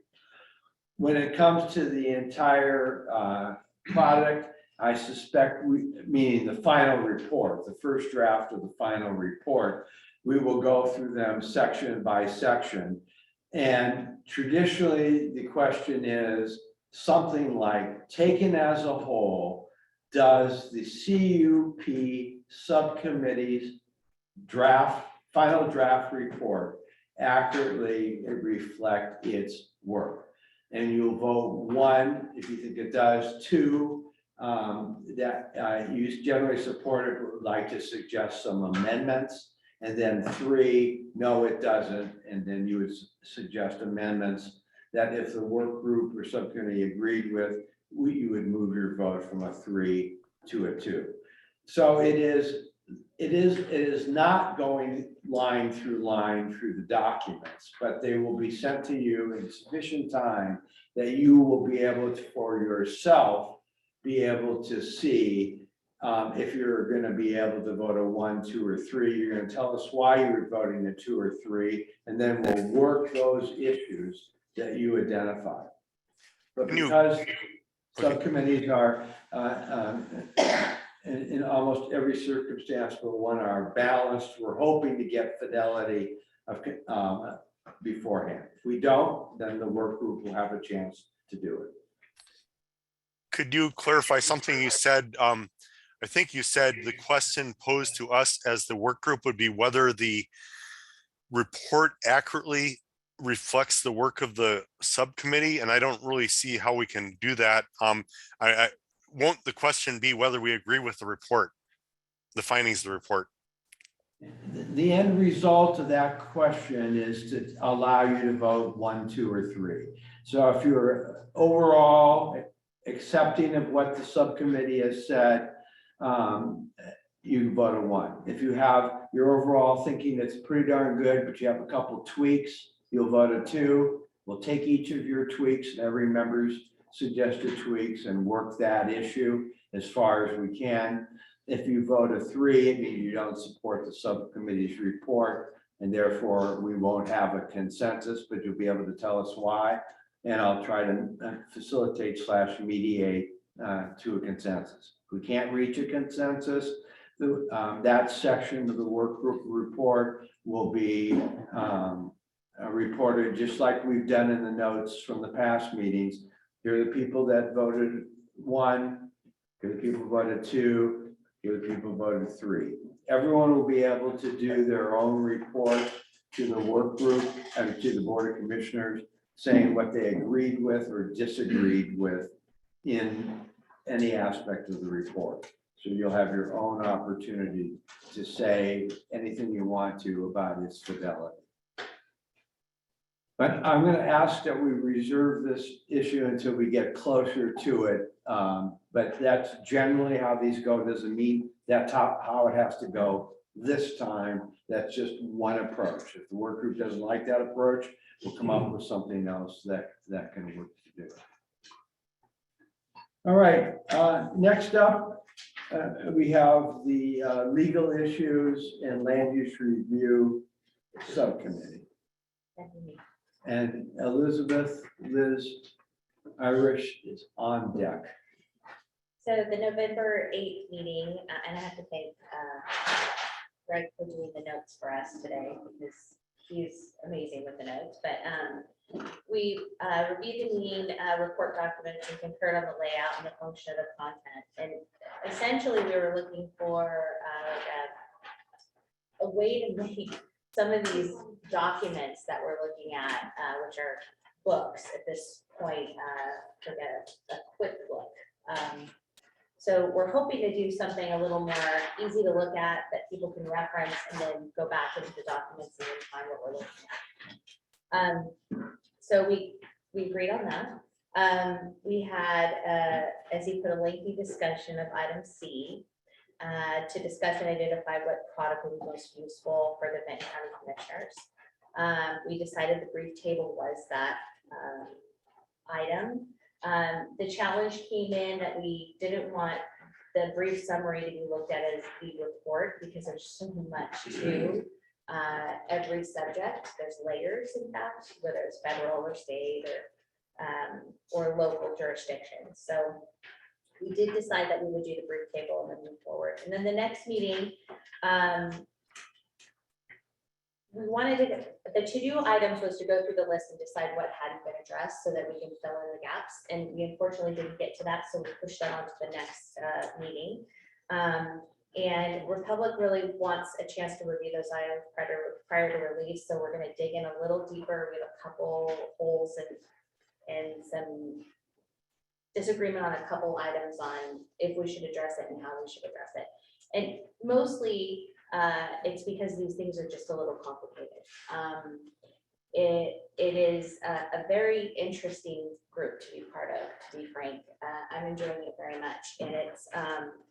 When it comes to the entire product, I suspect, meaning the final report, the first draft of the final report, we will go through them section by section. And traditionally, the question is something like, taken as a whole, does the CUP subcommittee's final draft report accurately reflect its work? And you'll vote 1 if you think it does, 2, that you generally support it, would like to suggest some amendments, and then 3, no, it doesn't, and then you would suggest amendments that if the work group or subcommittee agreed with, you would move your vote from a 3 to a 2. So it is not going line through the documents, but they will be sent to you in sufficient time that you will be able to, for yourself, be able to see if you're going to be able to vote a 1, 2, or 3. You're going to tell us why you're voting a 2 or 3, and then we'll work those issues that you identify. But because subcommittees are in almost every circumstance but one are balanced, we're hoping to get fidelity of beforehand. If we don't, then the work group will have a chance to do it. Could you clarify something you said? I think you said the question posed to us as the work group would be whether the report accurately reflects the work of the subcommittee, and I don't really see how we can do that. Won't the question be whether we agree with the report, the findings of the report? The end result of that question is to allow you to vote 1, 2, or 3. So if you're overall accepting of what the subcommittee has said, you vote a 1. If you're overall thinking it's pretty darn good, but you have a couple tweaks, you'll vote a 2. We'll take each of your tweaks and every member's suggested tweaks and work that issue as far as we can. If you vote a 3, it means you don't support the subcommittee's report, and therefore we won't have a consensus, but you'll be able to tell us why. And I'll try to facilitate / mediate to a consensus. If we can't reach a consensus, that section of the work group report will be reported just like we've done in the notes from the past meetings. Here are the people that voted 1, here are the people who voted 2, here are the people who voted 3. Everyone will be able to do their own report to the work group and to the Board of Commissioners, saying what they agreed with or disagreed with in any aspect of the report. So you'll have your own opportunity to say anything you want to about its fidelity. But I'm going to ask that we reserve this issue until we get closer to it. But that's generally how these go. Doesn't mean that's how it has to go this time. That's just one approach. If the work group doesn't like that approach, we'll come up with something else that can work to do it. All right, next up, we have the legal issues and land use review subcommittee. And Elizabeth Liz Irish is on deck. So the November 8th meeting, and I have to thank Greg for doing the notes for us today because he's amazing with the notes. But we reviewed the meeting report documents and concurred on the layout and the function of the content. And essentially, we were looking for a way to make some of these documents that we're looking at, which are books at this point, like a quick look. So we're hoping to do something a little more easy to look at that people can reference and then go back into the documents and then find what we're looking at. So we agreed on that. We had, as he put, a lengthy discussion of item C to discuss and identify what product would be most useful for the Benton County Commissioners. We decided the brief table was that item. The challenge came in that we didn't want the brief summary to be looked at as the report because there's so much to every subject. There's layers, in fact, whether it's federal or state or local jurisdictions. So we did decide that we would do the brief table and then move forward. And then the next meeting, we wanted to, the to-do items was to go through the list and decide what hadn't been addressed so that we can fill in the gaps. And we unfortunately didn't get to that, so we pushed that on to the next meeting. And Republic really wants a chance to review those items prior to release. So we're going to dig in a little deeper. We have a couple holes and some disagreement on a couple items on if we should address it and how we should address it. And mostly it's because these things are just a little complicated. it is a very interesting group to be part of, to be frank. I'm enjoying it very much, and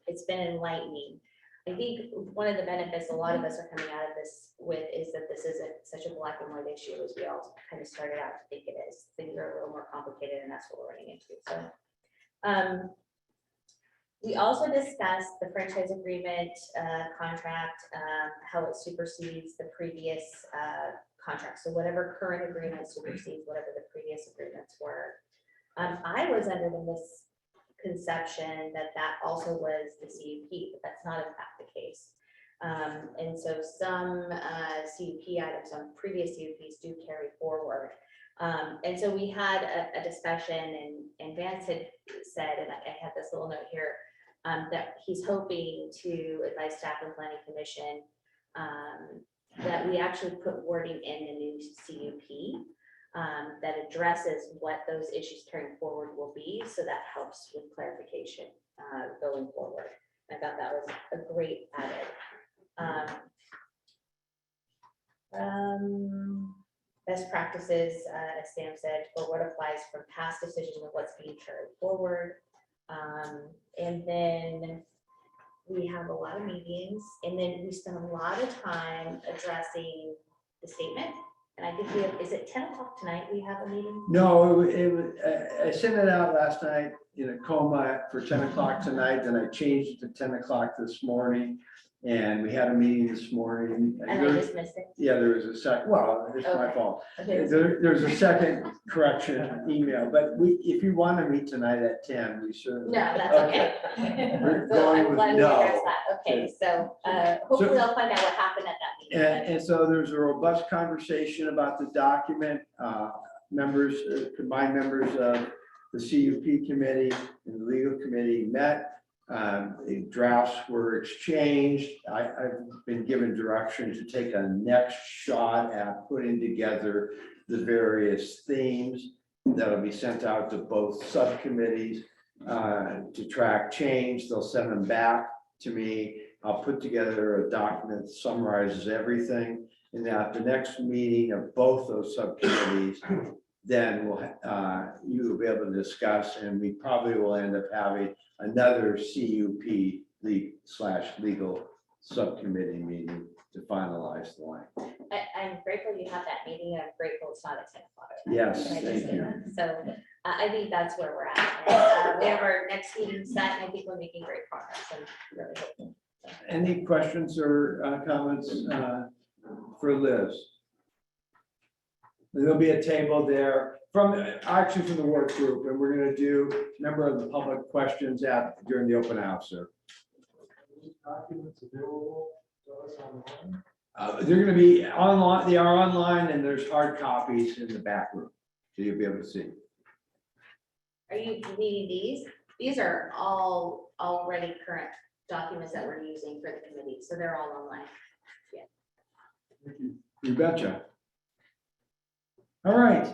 it's been enlightening. I think one of the benefits a lot of us are coming out of this with is that this isn't such a black and white issue as we all kind of started out to think it is. Things are a little more complicated, and that's what we're running into. So we also discussed the franchise agreement contract, how it supersedes the previous contract. So whatever current agreement supersedes whatever the previous agreements were. I was under the misconception that that also was the CUP, but that's not in fact the case. And so some CUP items on previous CUPs do carry forward. And so we had a discussion, and Vance had said, and I have this little note here, that he's hoping to advise staff and planning commission that we actually put wording in the new CUP that addresses what those issues carrying forward will be. So that helps with clarification going forward. I thought that was a great added. Best practices, as Sam said, for what applies from past decisions and what's being carried forward. And then we have a lot of meetings, and then we spend a lot of time addressing the statement. And I think we have, is it 10 o'clock tonight we have a meeting? No, I sent it out last night in a coma for 10 o'clock tonight, then I changed it to 10 o'clock this morning. And we had a meeting this morning. And I just missed it. Yeah, there was a second, well, it's my Okay. fault. Okay. There's a second correction email, but if you want to meet tonight at 10, we certainly. No, that's okay. We're So going I'm with glad we no. addressed that. Okay, so hopefully I'll find out what happened at that meeting. And so there's a robust conversation about the document. Members, combined members of the CUP committee and the legal committee met. The drafts were exchanged. I've been given direction to take a next shot at putting together the various themes that'll be sent out to both subcommittees to track change. They'll send them back to me. I'll put together a document that summarizes everything, and at the next meeting of both those subcommittees, then you will be able to discuss, and we probably will end up having another CUP legal subcommittee meeting to finalize the line. I'm grateful you have that meeting, and I'm grateful it's not at 10 o'clock. Yes, Can I just thank say you. that? So I think that's where we're at. And, we have our next meeting set, and I think we're making great progress. I'm really hoping. Any questions or comments for Liz? There'll be a table there actually from the work group, and we're gonna do member of the public questions during the open house, sir. Documents available to us online? They're gonna be online, they are online, and there's hard copies in the back room, so you'll be able to see. Are you needing these? These are all already current documents that we're using for the committee, so they're all online. You betcha. All right,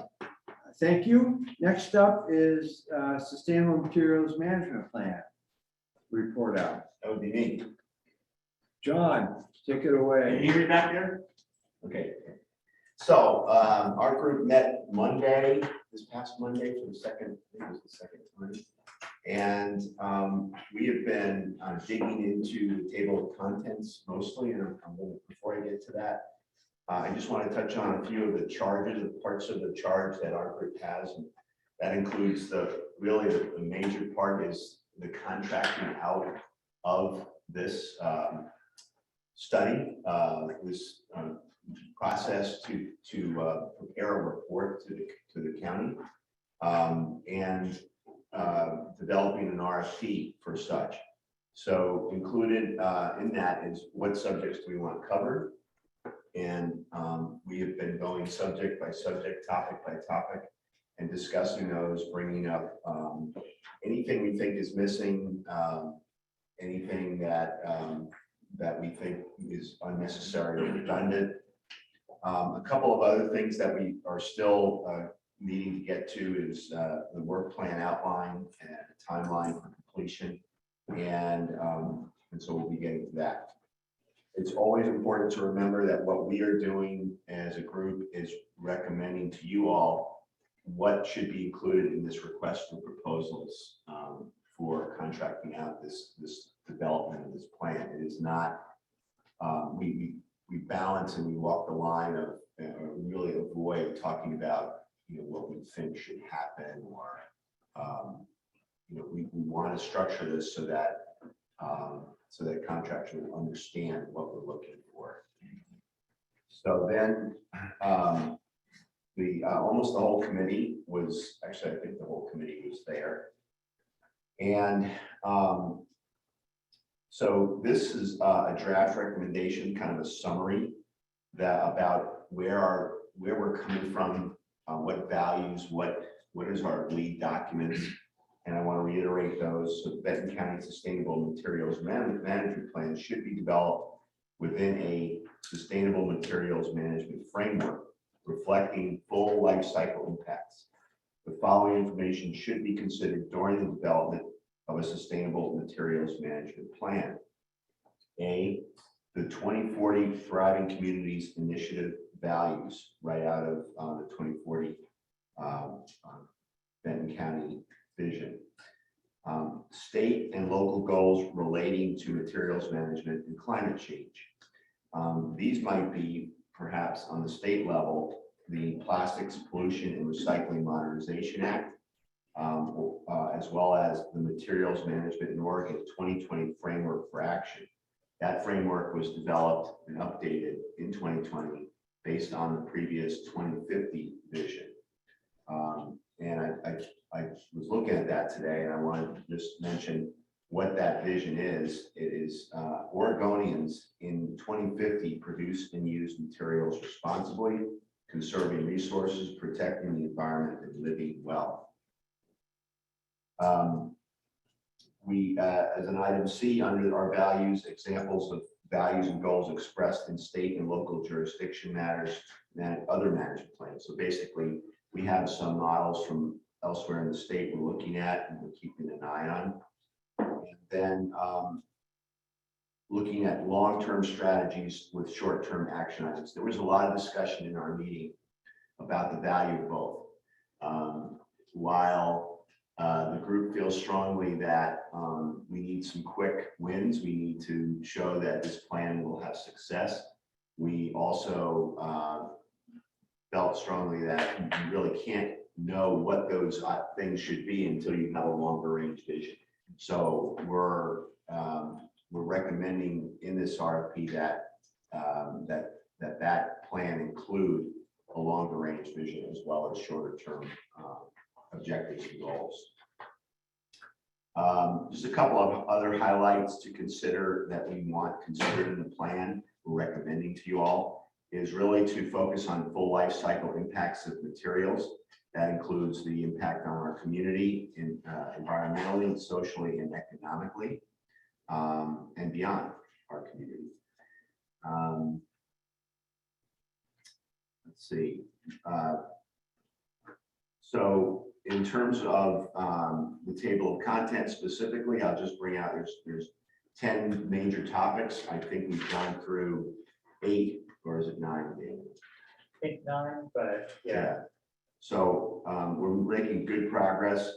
thank you. Next up is Sustainable Materials Management Plan report out. That would be me. John, take it away. Can you hear me back there? Okay. So our group met Monday, this past Monday for the second, I think it was the second time. And we have been digging into the table of contents mostly, and before I get to that, I just want to touch on a few of the charges, the parts of the charge that our group has. And that includes the major part is the contracting out of this study. It was processed to prepare a report to the county and developing an RFP for such. So included in that is what subjects do we want covered. And we have been going subject by subject, topic by topic, and discussing those, bringing up anything we think is missing, anything that that we think is unnecessary or redundant. A couple of other things that we are still needing to get to is the work plan outline and timeline for completion, and so we'll be getting to that. It's always important to remember that what we are doing as a group is recommending to you all what should be included in this request for proposals for contracting out this development of this plan. It is not, we balance and we walk the line of really avoid talking about, what we think should happen, or we want to structure this so that contractors will understand what we're looking for. So then almost the whole committee was, actually, I think the whole committee was there. And so this is a draft recommendation, kind of a summary about where we're coming from, what values, what is our lead documents. And I want to reiterate those. So Benton County Sustainable Materials Management Plan should be developed within a sustainable materials management framework reflecting full life cycle impacts. The following information should be considered during the development of a sustainable materials management plan. A, the 2040 Thriving Communities Initiative values, right out of the 2040 Benton County vision. State and local goals relating to materials management and climate change. These might be perhaps on the state level, the Plastics Pollution and Recycling Modernization Act, as well as the Materials Management in Oregon 2020 Framework for Action. That framework was developed and updated in 2020 based on the previous 2050 vision. And I was looking at that today, and I wanted to just mention what that vision is. It is Oregonians in 2050 produce and use materials responsibly, conserving resources, protecting the environment, and living well. We, as an item C under our values, examples of values and goals expressed in state and local jurisdiction matters and other management plans. So basically, we have some models from elsewhere in the state we're looking at and we're keeping an eye on. And then looking at long-term strategies with short-term action items. There was a lot of discussion in our meeting about the value of both. While the group feels strongly that we need some quick wins, we need to show that this plan will have success. We also felt strongly that you really can't know what those things should be until you have a longer range vision. So we're recommending in this RFP that that plan include a longer range vision as well as shorter term objectives and goals. Just a couple of other highlights to consider that we want considered in the plan we're recommending to you all is really to focus on full life cycle impacts of materials. That includes the impact on our community, environmentally, socially, and economically, and beyond our community. Let's see. So in terms of the table of contents specifically, I'll just bring out, there's 10 major topics. I think we've gone through 8, or is it 9, David? I think 9, but yeah. So we're making good progress.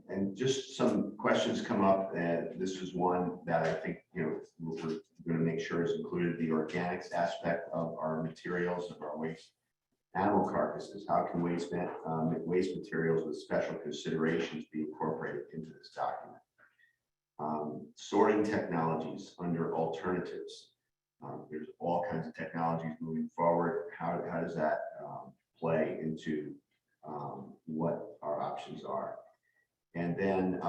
And just some questions come up, and this is one that I think, we're going to make sure is included, the organics aspect of our materials, of our waste. Animal carcasses, how can waste materials with special considerations be incorporated into this document? Sorting technologies under alternatives. There's all kinds of technologies moving forward. How does that play into what our options are? And then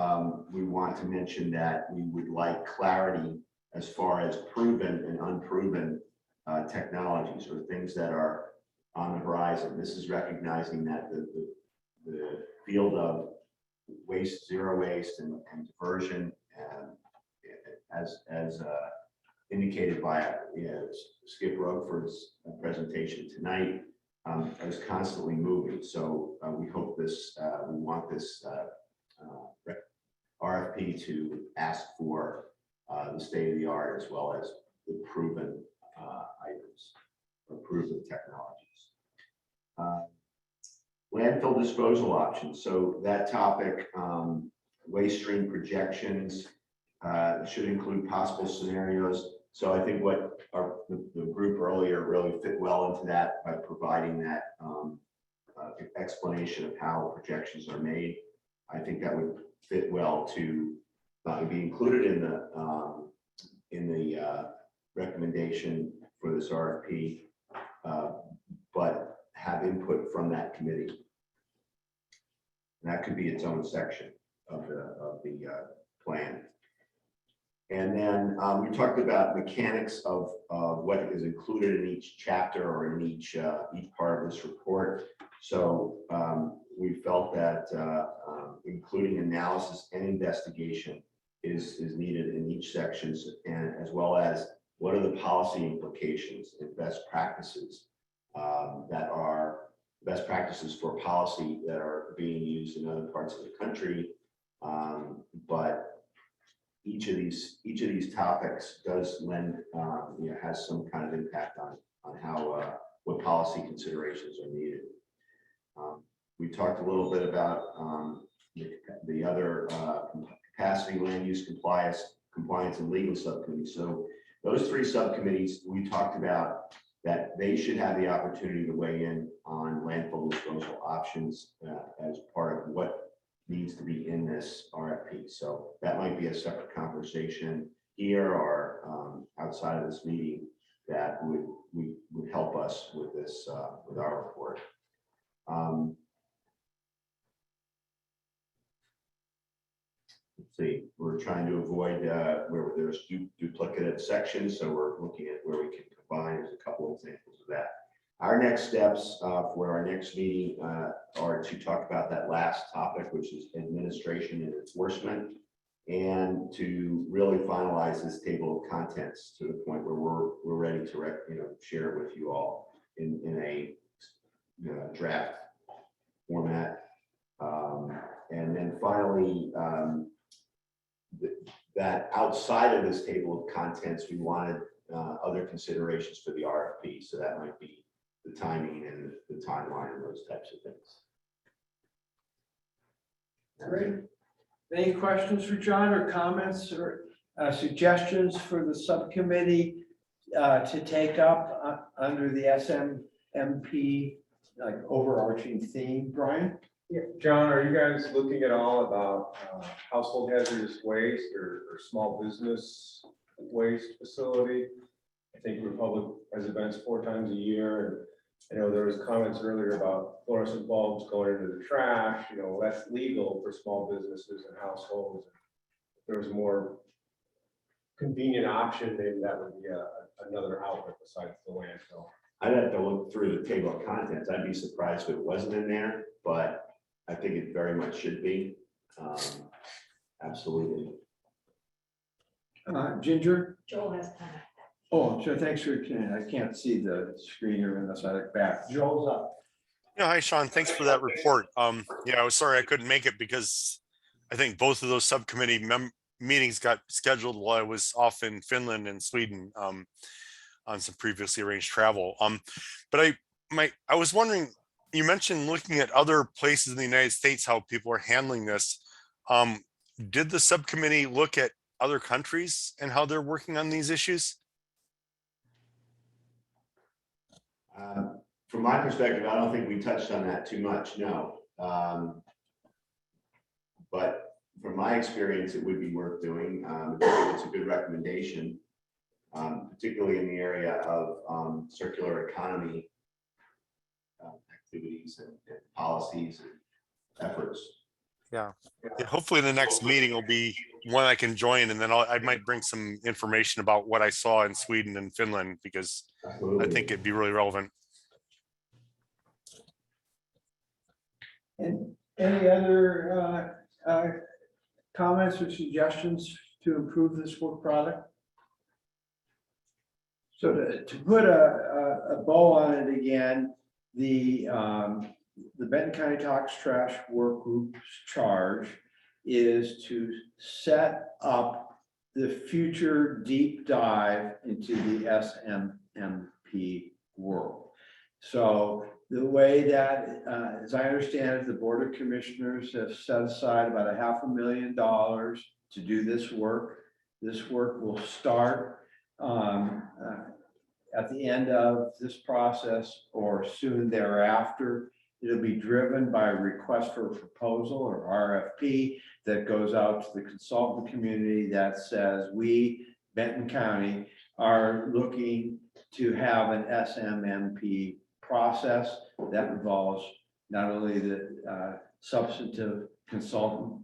we want to mention that we would like clarity as far as proven and unproven technologies or things that are on the horizon. This is recognizing that the field of waste, zero waste, and diversion, as indicated by Skip Roqueford's presentation tonight, is constantly moving. So we hope this, we want this RFP to ask for the state of the art as well as the proven items or proven technologies. Landfill disposal options. So that topic, waste stream projections, should include possible scenarios. So I think what the group earlier really fit well into that by providing that explanation of how projections are made. I think that would fit well to be included in the recommendation for this RFP, but have input from that committee. And that could be its own section of the plan. And then we talked about mechanics of what is included in each chapter or in each part of this report. So we felt that including analysis and investigation is needed in each section, and as well as what are the policy implications and best practices that are best practices for policy that are being used in other parts of the country. But each of these topics does lend, has some kind of impact on how what policy considerations are needed. We talked a little bit about the other capacity, land use compliance, and legal subcommittees. So those three subcommittees, we talked about that they should have the opportunity to weigh in on landfill disposal options as part of what needs to be in this RFP. So that might be a separate conversation here or outside of this meeting that would help us with this, with our report. Let's see, we're trying to avoid where there's duplicative sections. So we're looking at where we can combine. There's a couple of examples of that. Our next steps for our next meeting are to talk about that last topic, which is administration and enforcement, and to really finalize this table of contents to the point where we're ready to share it with you all in a draft format. And then finally, that outside of this table of contents, we wanted other considerations for the RFP. So that might be the timing and the timeline and those types of things. Great. Any questions for John or comments or suggestions for the subcommittee to take up under the SMMP like overarching theme? Brian? Yeah, John, are you guys looking at all about household hazardous waste or small business waste facility? I think Republic has events 4 times a year, and I know there was comments earlier about fluorescent bulbs going into the trash. That's legal for small businesses and households. If there was a more convenient option, maybe that would be another outlet besides the landfill. I'd have to look through the table of contents. I'd be surprised if it wasn't in there, but I think it very much should be. Absolutely. Ginger? Joel has comment. Oh, so thanks for, I can't see the screen here unless I look back. Joel's up. Yeah, hi, Sean. Thanks for that report. Yeah, I was sorry I couldn't make it because I think both of those subcommittee meetings got scheduled while I was off in Finland and Sweden on some previously arranged travel. But I was wondering, you mentioned looking at other places in the United States, how people are handling this. Did the subcommittee look at other countries and how they're working on these issues? From my perspective, I don't think we touched on that too much, no. But from my experience, it would be worth doing. It's a good recommendation, particularly in the area of circular economy activities and policies and efforts. Yeah. Hopefully the next meeting will be one I can join, and then I might bring some information about what I saw in Sweden and Finland, because Absolutely. I think it'd be really relevant. And any other comments or suggestions to improve this work product? So to put a bow on it again, the Benton County Tox Trash Work Group's charge is to set up the future deep dive into the SMMP world. So the way that, as I understand it, the Board of Commissioners have set aside about $500,000 to do this work. This work will start at the end of this process or soon thereafter. It'll be driven by a request for a proposal or RFP that goes out to the consultant community that says, we, Benton County, are looking to have an SMMP process that involves not only the substantive consultant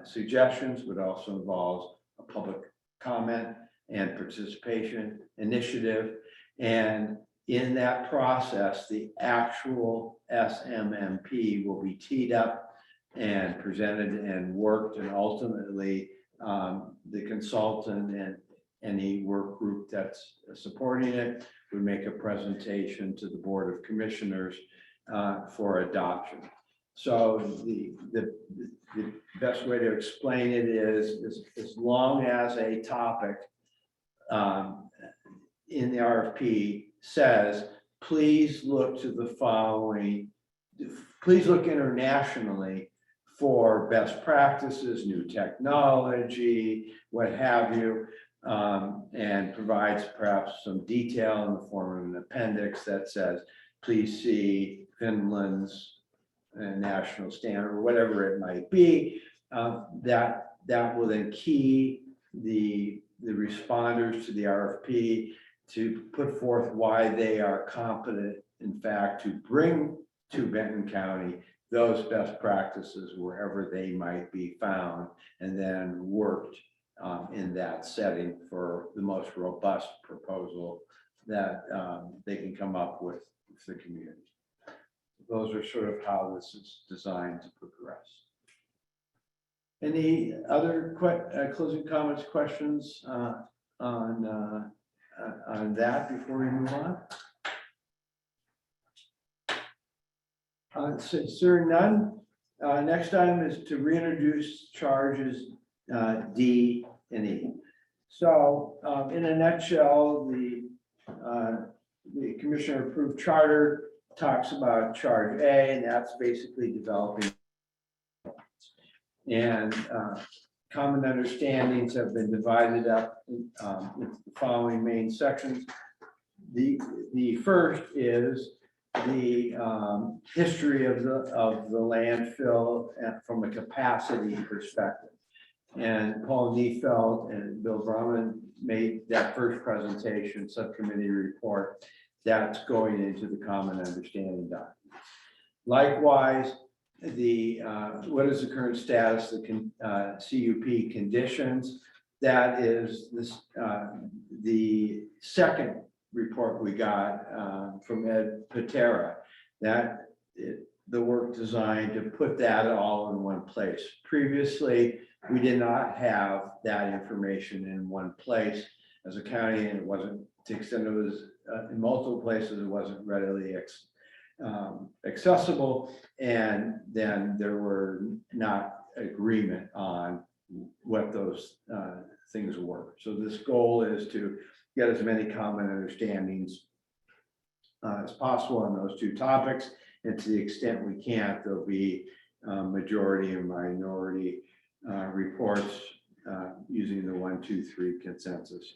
suggestions, but also involves a public comment and participation initiative. And in that process, the actual SMMP will be teed up and presented and worked, and ultimately the consultant and any work group that's supporting it would make a presentation to the Board of Commissioners for adoption. So the best way to explain it is as long as a topic in the RFP says, please look to the following, please look internationally for best practices, new technology, what have you, and provides perhaps some detail in the form of an appendix that says, please see Finland's national standard, or whatever it might be, that will then key the responders to the RFP to put forth why they are competent, in fact, to bring to Benton County those best practices wherever they might be found, and then worked in that setting for the most robust proposal that they can come up with the community. Those are sort of how this is designed to progress. Any other closing comments, questions on that before we move on? Since there are none, next item is to reintroduce charges D and E. So in a nutshell, the commissioner approved charter talks about charge A, and that's basically developing. And common understandings have been divided up into the following main sections. The first is the history of the landfill from a capacity perspective. And Paul Neufeld and Bill Brumman made that first presentation, subcommittee report, that's going into the common understanding document. Likewise, what is the current status of the CUP conditions? That is this, the second report we got from Ed Patera, that the work designed to put that all in one place. Previously, we did not have that information in one place as a county, and it wasn't, to the extent it was in multiple places, it wasn't readily accessible, and then there were not agreement on what those things were. So this goal is to get as many common understandings as possible on those two topics, and to the extent we can't, there'll be majority and minority reports using the 1, 2, 3 consensus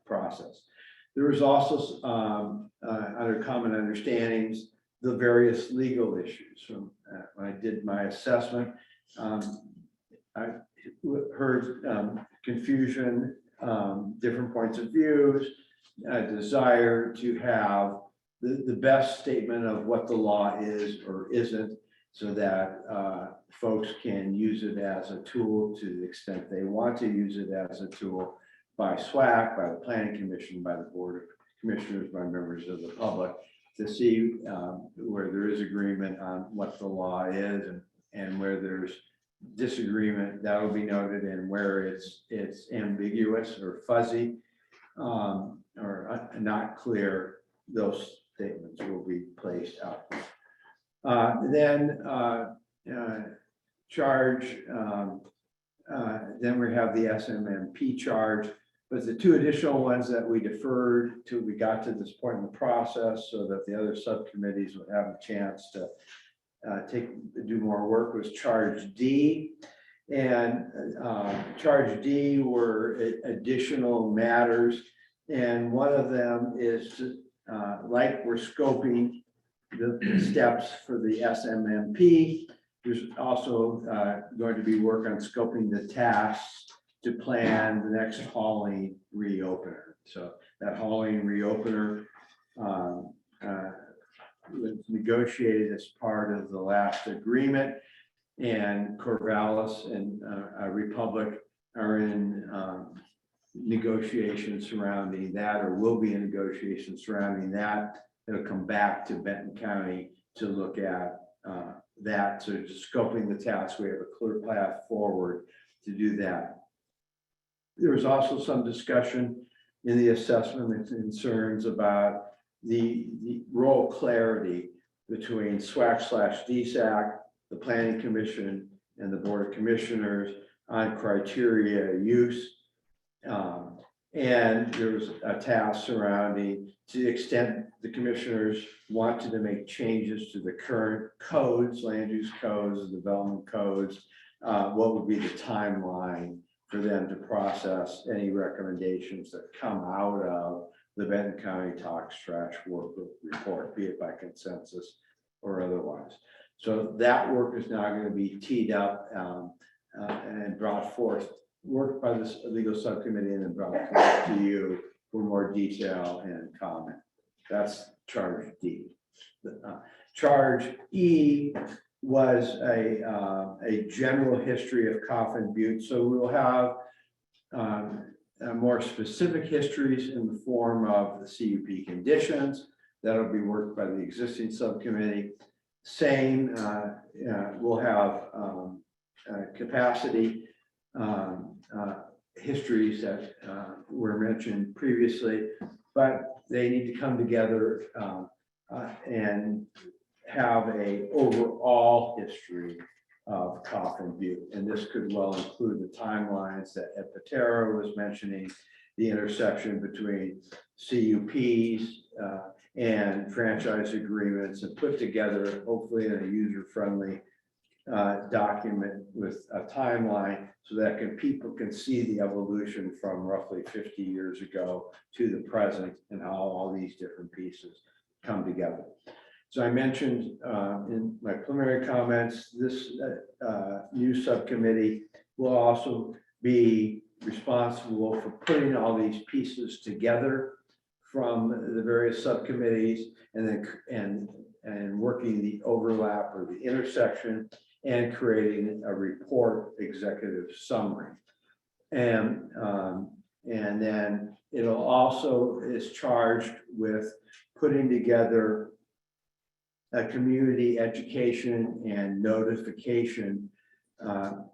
process. There was also under common understandings, the various legal issues. So when I did my assessment, I heard confusion, different points of views, a desire to have the best statement of what the law is or isn't, so that folks can use it as a tool to the extent they want to use it as a tool by SWAC, by the Planning Commission, by the Board of Commissioners, by members of the public, to see where there is agreement on what the law is, and where there's disagreement, that will be noted, and where it's ambiguous or fuzzy or not clear, those statements will be placed out. Then charge Then we have the SMMP charge, but the two additional ones that we deferred till we got to this point in the process so that the other subcommittees would have a chance to do more work was charge D. And charge D were additional matters. And one of them is to, like we're scoping the steps for the SMMP. There's also going to be work on scoping the tasks to plan the next hauling reopener. So that hauling reopener was negotiated as part of the last agreement, and Corvallis and Republic are in negotiations surrounding that, or will be in negotiations surrounding that. It'll come back to Benton County to look at that. So just scoping the task, we have a clear path forward to do that. There was also some discussion in the assessment and concerns about the role clarity between SWAC/DSAC, the Planning Commission, and the Board of Commissioners on criteria use. And there was a task surrounding, to the extent the commissioners wanted to make changes to the current codes, land use codes, development codes, what would be the timeline for them to process any recommendations that come out of the Benton County Tox Trash Workgroup report, be it by consensus or otherwise. So that work is now going to be teed up and brought forth, worked by this legal subcommittee, and then brought forth to you for more detail and comment. That's charge D. Charge E was a general history of Coffin Butte. So we'll have more specific histories in the form of the CUP conditions that'll be worked by the existing subcommittee. Same, we'll have capacity histories that were mentioned previously, but they need to come together and have a overall history of Coffin Butte. And this could well include the timelines that Ed Patera was mentioning, the intersection between CUPs and franchise agreements, and put together, hopefully in a user-friendly document with a timeline so that people can see the evolution from roughly 50 years ago to the present and how all these different pieces come together. So I mentioned in my preliminary comments, this new subcommittee will also be responsible for putting all these pieces together from the various subcommittees, and then and working the overlap or the intersection, and creating a report executive summary. And then it'll also is charged with putting together a community education and notification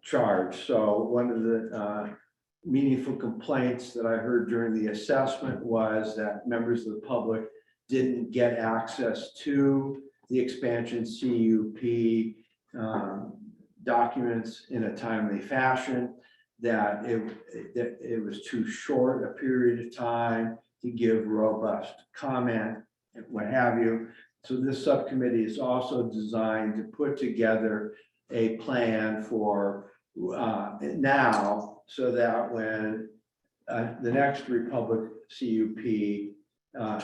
charge. So one of the meaningful complaints that I heard during the assessment was that members of the public didn't get access to the expansion CUP documents in a timely fashion, that it was too short a period of time to give robust comment and what have you. So this subcommittee is also designed to put together a plan for now, so that when the next Republic CUP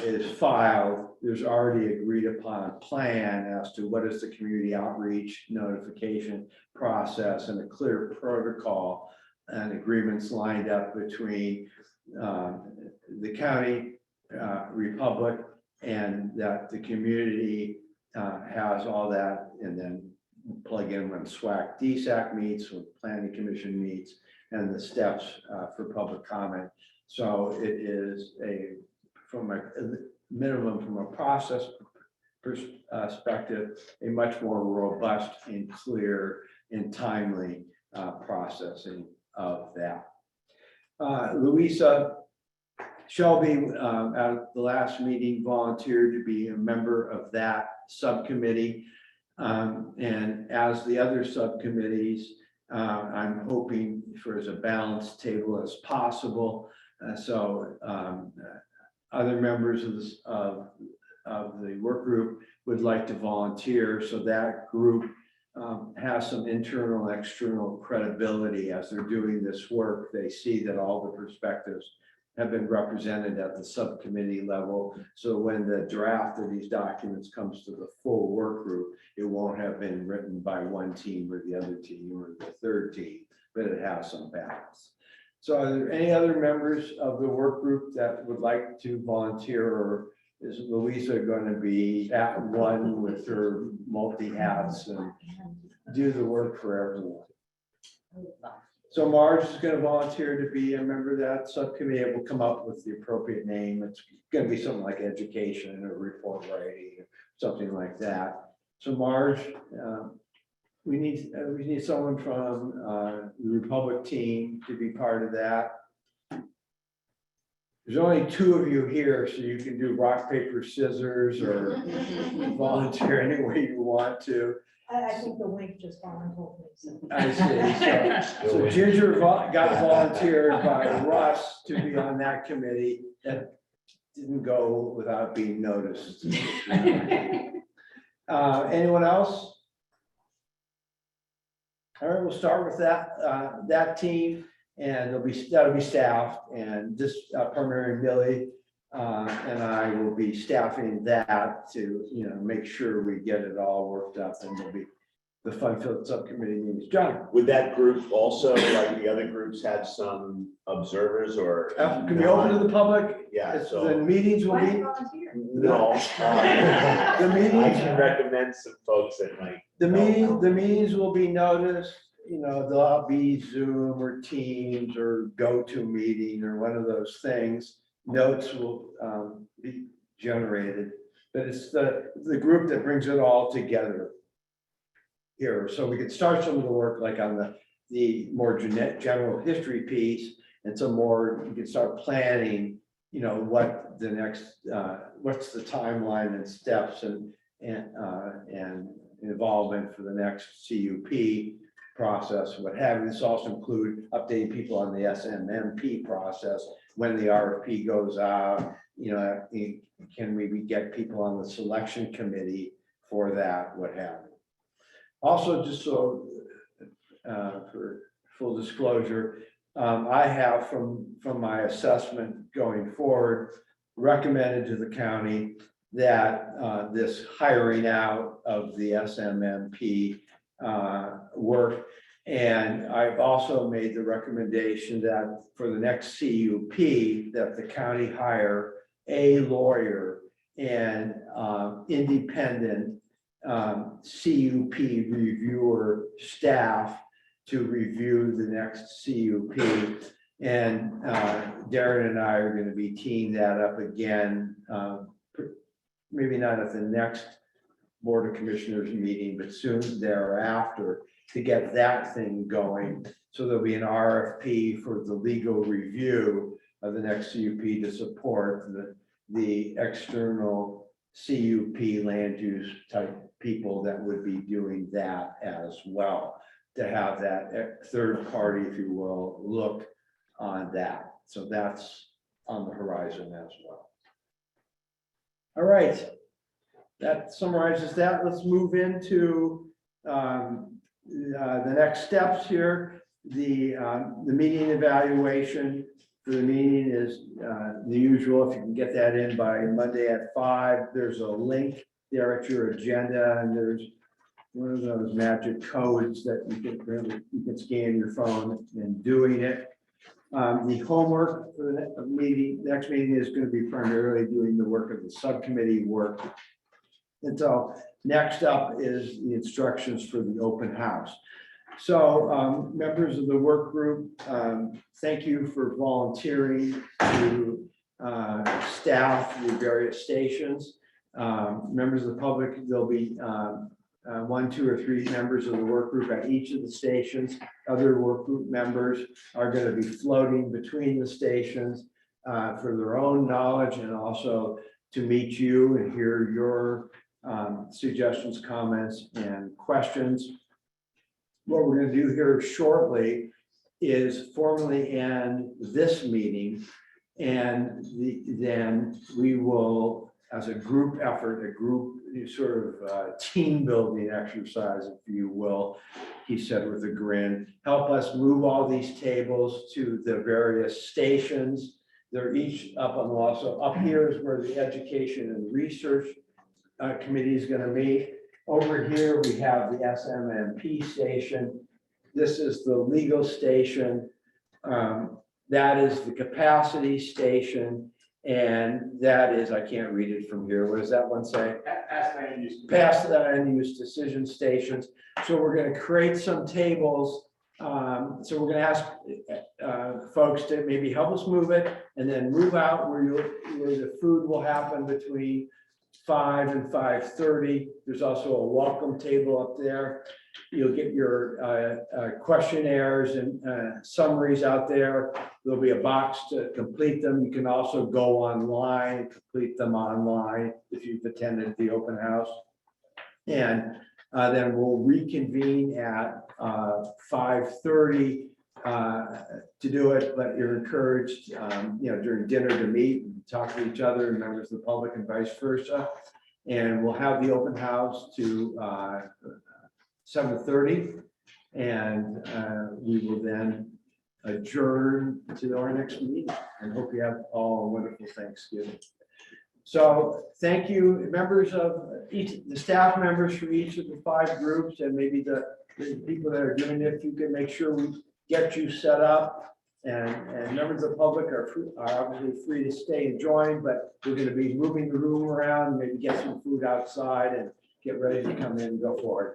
is filed, there's already agreed upon plan as to what is the community outreach notification process, and a clear protocol and agreements lined up between the county, Republic, and that the community has all that, and then plug in when SWAC DSAC meets, when Planning Commission meets, and the steps for public comment. So it is from a minimum, from a process perspective, a much more robust and clear and timely processing of that. Louisa Shelby, at the last meeting, volunteered to be a member of that subcommittee. And as the other subcommittees, I'm hoping for as a balanced table as possible. Other members of the work group would like to volunteer, so that group has some internal and external credibility as they're doing this work. They see that all the perspectives have been represented at the subcommittee level. So when the draft of these documents comes to the full work group, it won't have been written by one team or the other team or the third team, but it has some balance. So are there any other members of the work group that would like to volunteer, or is Louisa going to be at one with her multi-hats and do the work for everyone? So Marge is going to volunteer to be a member of that subcommittee. It will come up with the appropriate name. It's going to be something like education or report writing, or something like that. So Marge, we need someone from the Republic team to be part of that. There's only two of you here, so you can do rock, paper, scissors, or volunteer any way you want to. I think the wink just volunteered me. So. I see. So Ginger got volunteered by Russ to be on that committee. That didn't go without being noticed. Anyone else? All right, we'll start with that team, and that'll be staffed, and this primary Billy and I will be staffing that to make sure we get it all worked up, and there'll be the fun-filled subcommittee meetings. John, would that group also, like the other groups, have some observers or? can we open to the public? Yeah, The so. meetings will be. No. The meetings. I can recommend some folks that might. The meetings will be noticed. There'll be Zoom or Teams or GoToMeeting or one of those things. Notes will be generated, but it's the group that brings it all together here. So we could start some of the work like on the more general history piece, and some more, you can start planning, what the next, what's the timeline and steps and involvement for the next CUP process, what have you. This also include updating people on the SMMP process, when the RFP goes out, can we get people on the selection committee for that, what have you. Also, just so for full disclosure, I have from my assessment going forward recommended to the county that this hiring out of the SMMP work. And I've also made the recommendation that for the next CUP, that the county hire a lawyer and independent CUP reviewer staff to review the next CUP. And Darren and I are going to be teeing that up again, maybe not at the next Board of Commissioners meeting, but soon thereafter, to get that thing going. So there'll be an RFP for the legal review of the next CUP to support the external CUP land use type people that would be doing that as well, to have that third party, if you will, look on that. So that's on the horizon as well. All right, that summarizes that. Let's move into the next steps here. The meeting evaluation for the meeting is the usual. If you can get that in by Monday at 5, there's a link there at your agenda, and there's one of those magic codes that you can scan your phone and doing it. The homework for the next meeting is going to be primarily doing the work of the subcommittee work. And so next up is the instructions for the open house. So members of the work group, thank you for volunteering to staff the various stations. Members of the public, there'll be 1, 2, or 3 members of the work group at each of the stations. Other work group members are going to be floating between the stations for their own knowledge, and also to meet you and hear your suggestions, comments, and questions. what we're gonna do here shortly is formally end this meeting. And then we will, as a group effort, a group sort of team building exercise, if you will, he said with a grin, help us move all these tables to the various stations. They're each up on the wall. So up here is where the education and research committee is gonna meet. Over here, we have the SMMP station. This is the legal station. That is the capacity station. And that is, I can't read it from here. What does that one say? Past the end use decision stations. So we're gonna create some tables. So we're gonna ask folks to maybe help us move it and then move out where the food will happen between 5 and 5:30. There's also a welcome table up there. You'll get your questionnaires and summaries out there. There'll be a box to complete them. You can also go online and complete them online if you've attended the open house. And then we'll reconvene at 5:30 to do it, but you're encouraged, during dinner to meet and talk to each other and members of the public and vice versa. And we'll have the open house to 7:30. And we will then adjourn to our next meeting and hope you have all a wonderful Thanksgiving. So thank you, members of the staff members from each of the 5 groups and maybe the people that are doing it. If you can make sure we get you set up, and members of the public are obviously free to stay and join, but we're going to be moving the room around, maybe get some food outside and get ready to come in and go forward.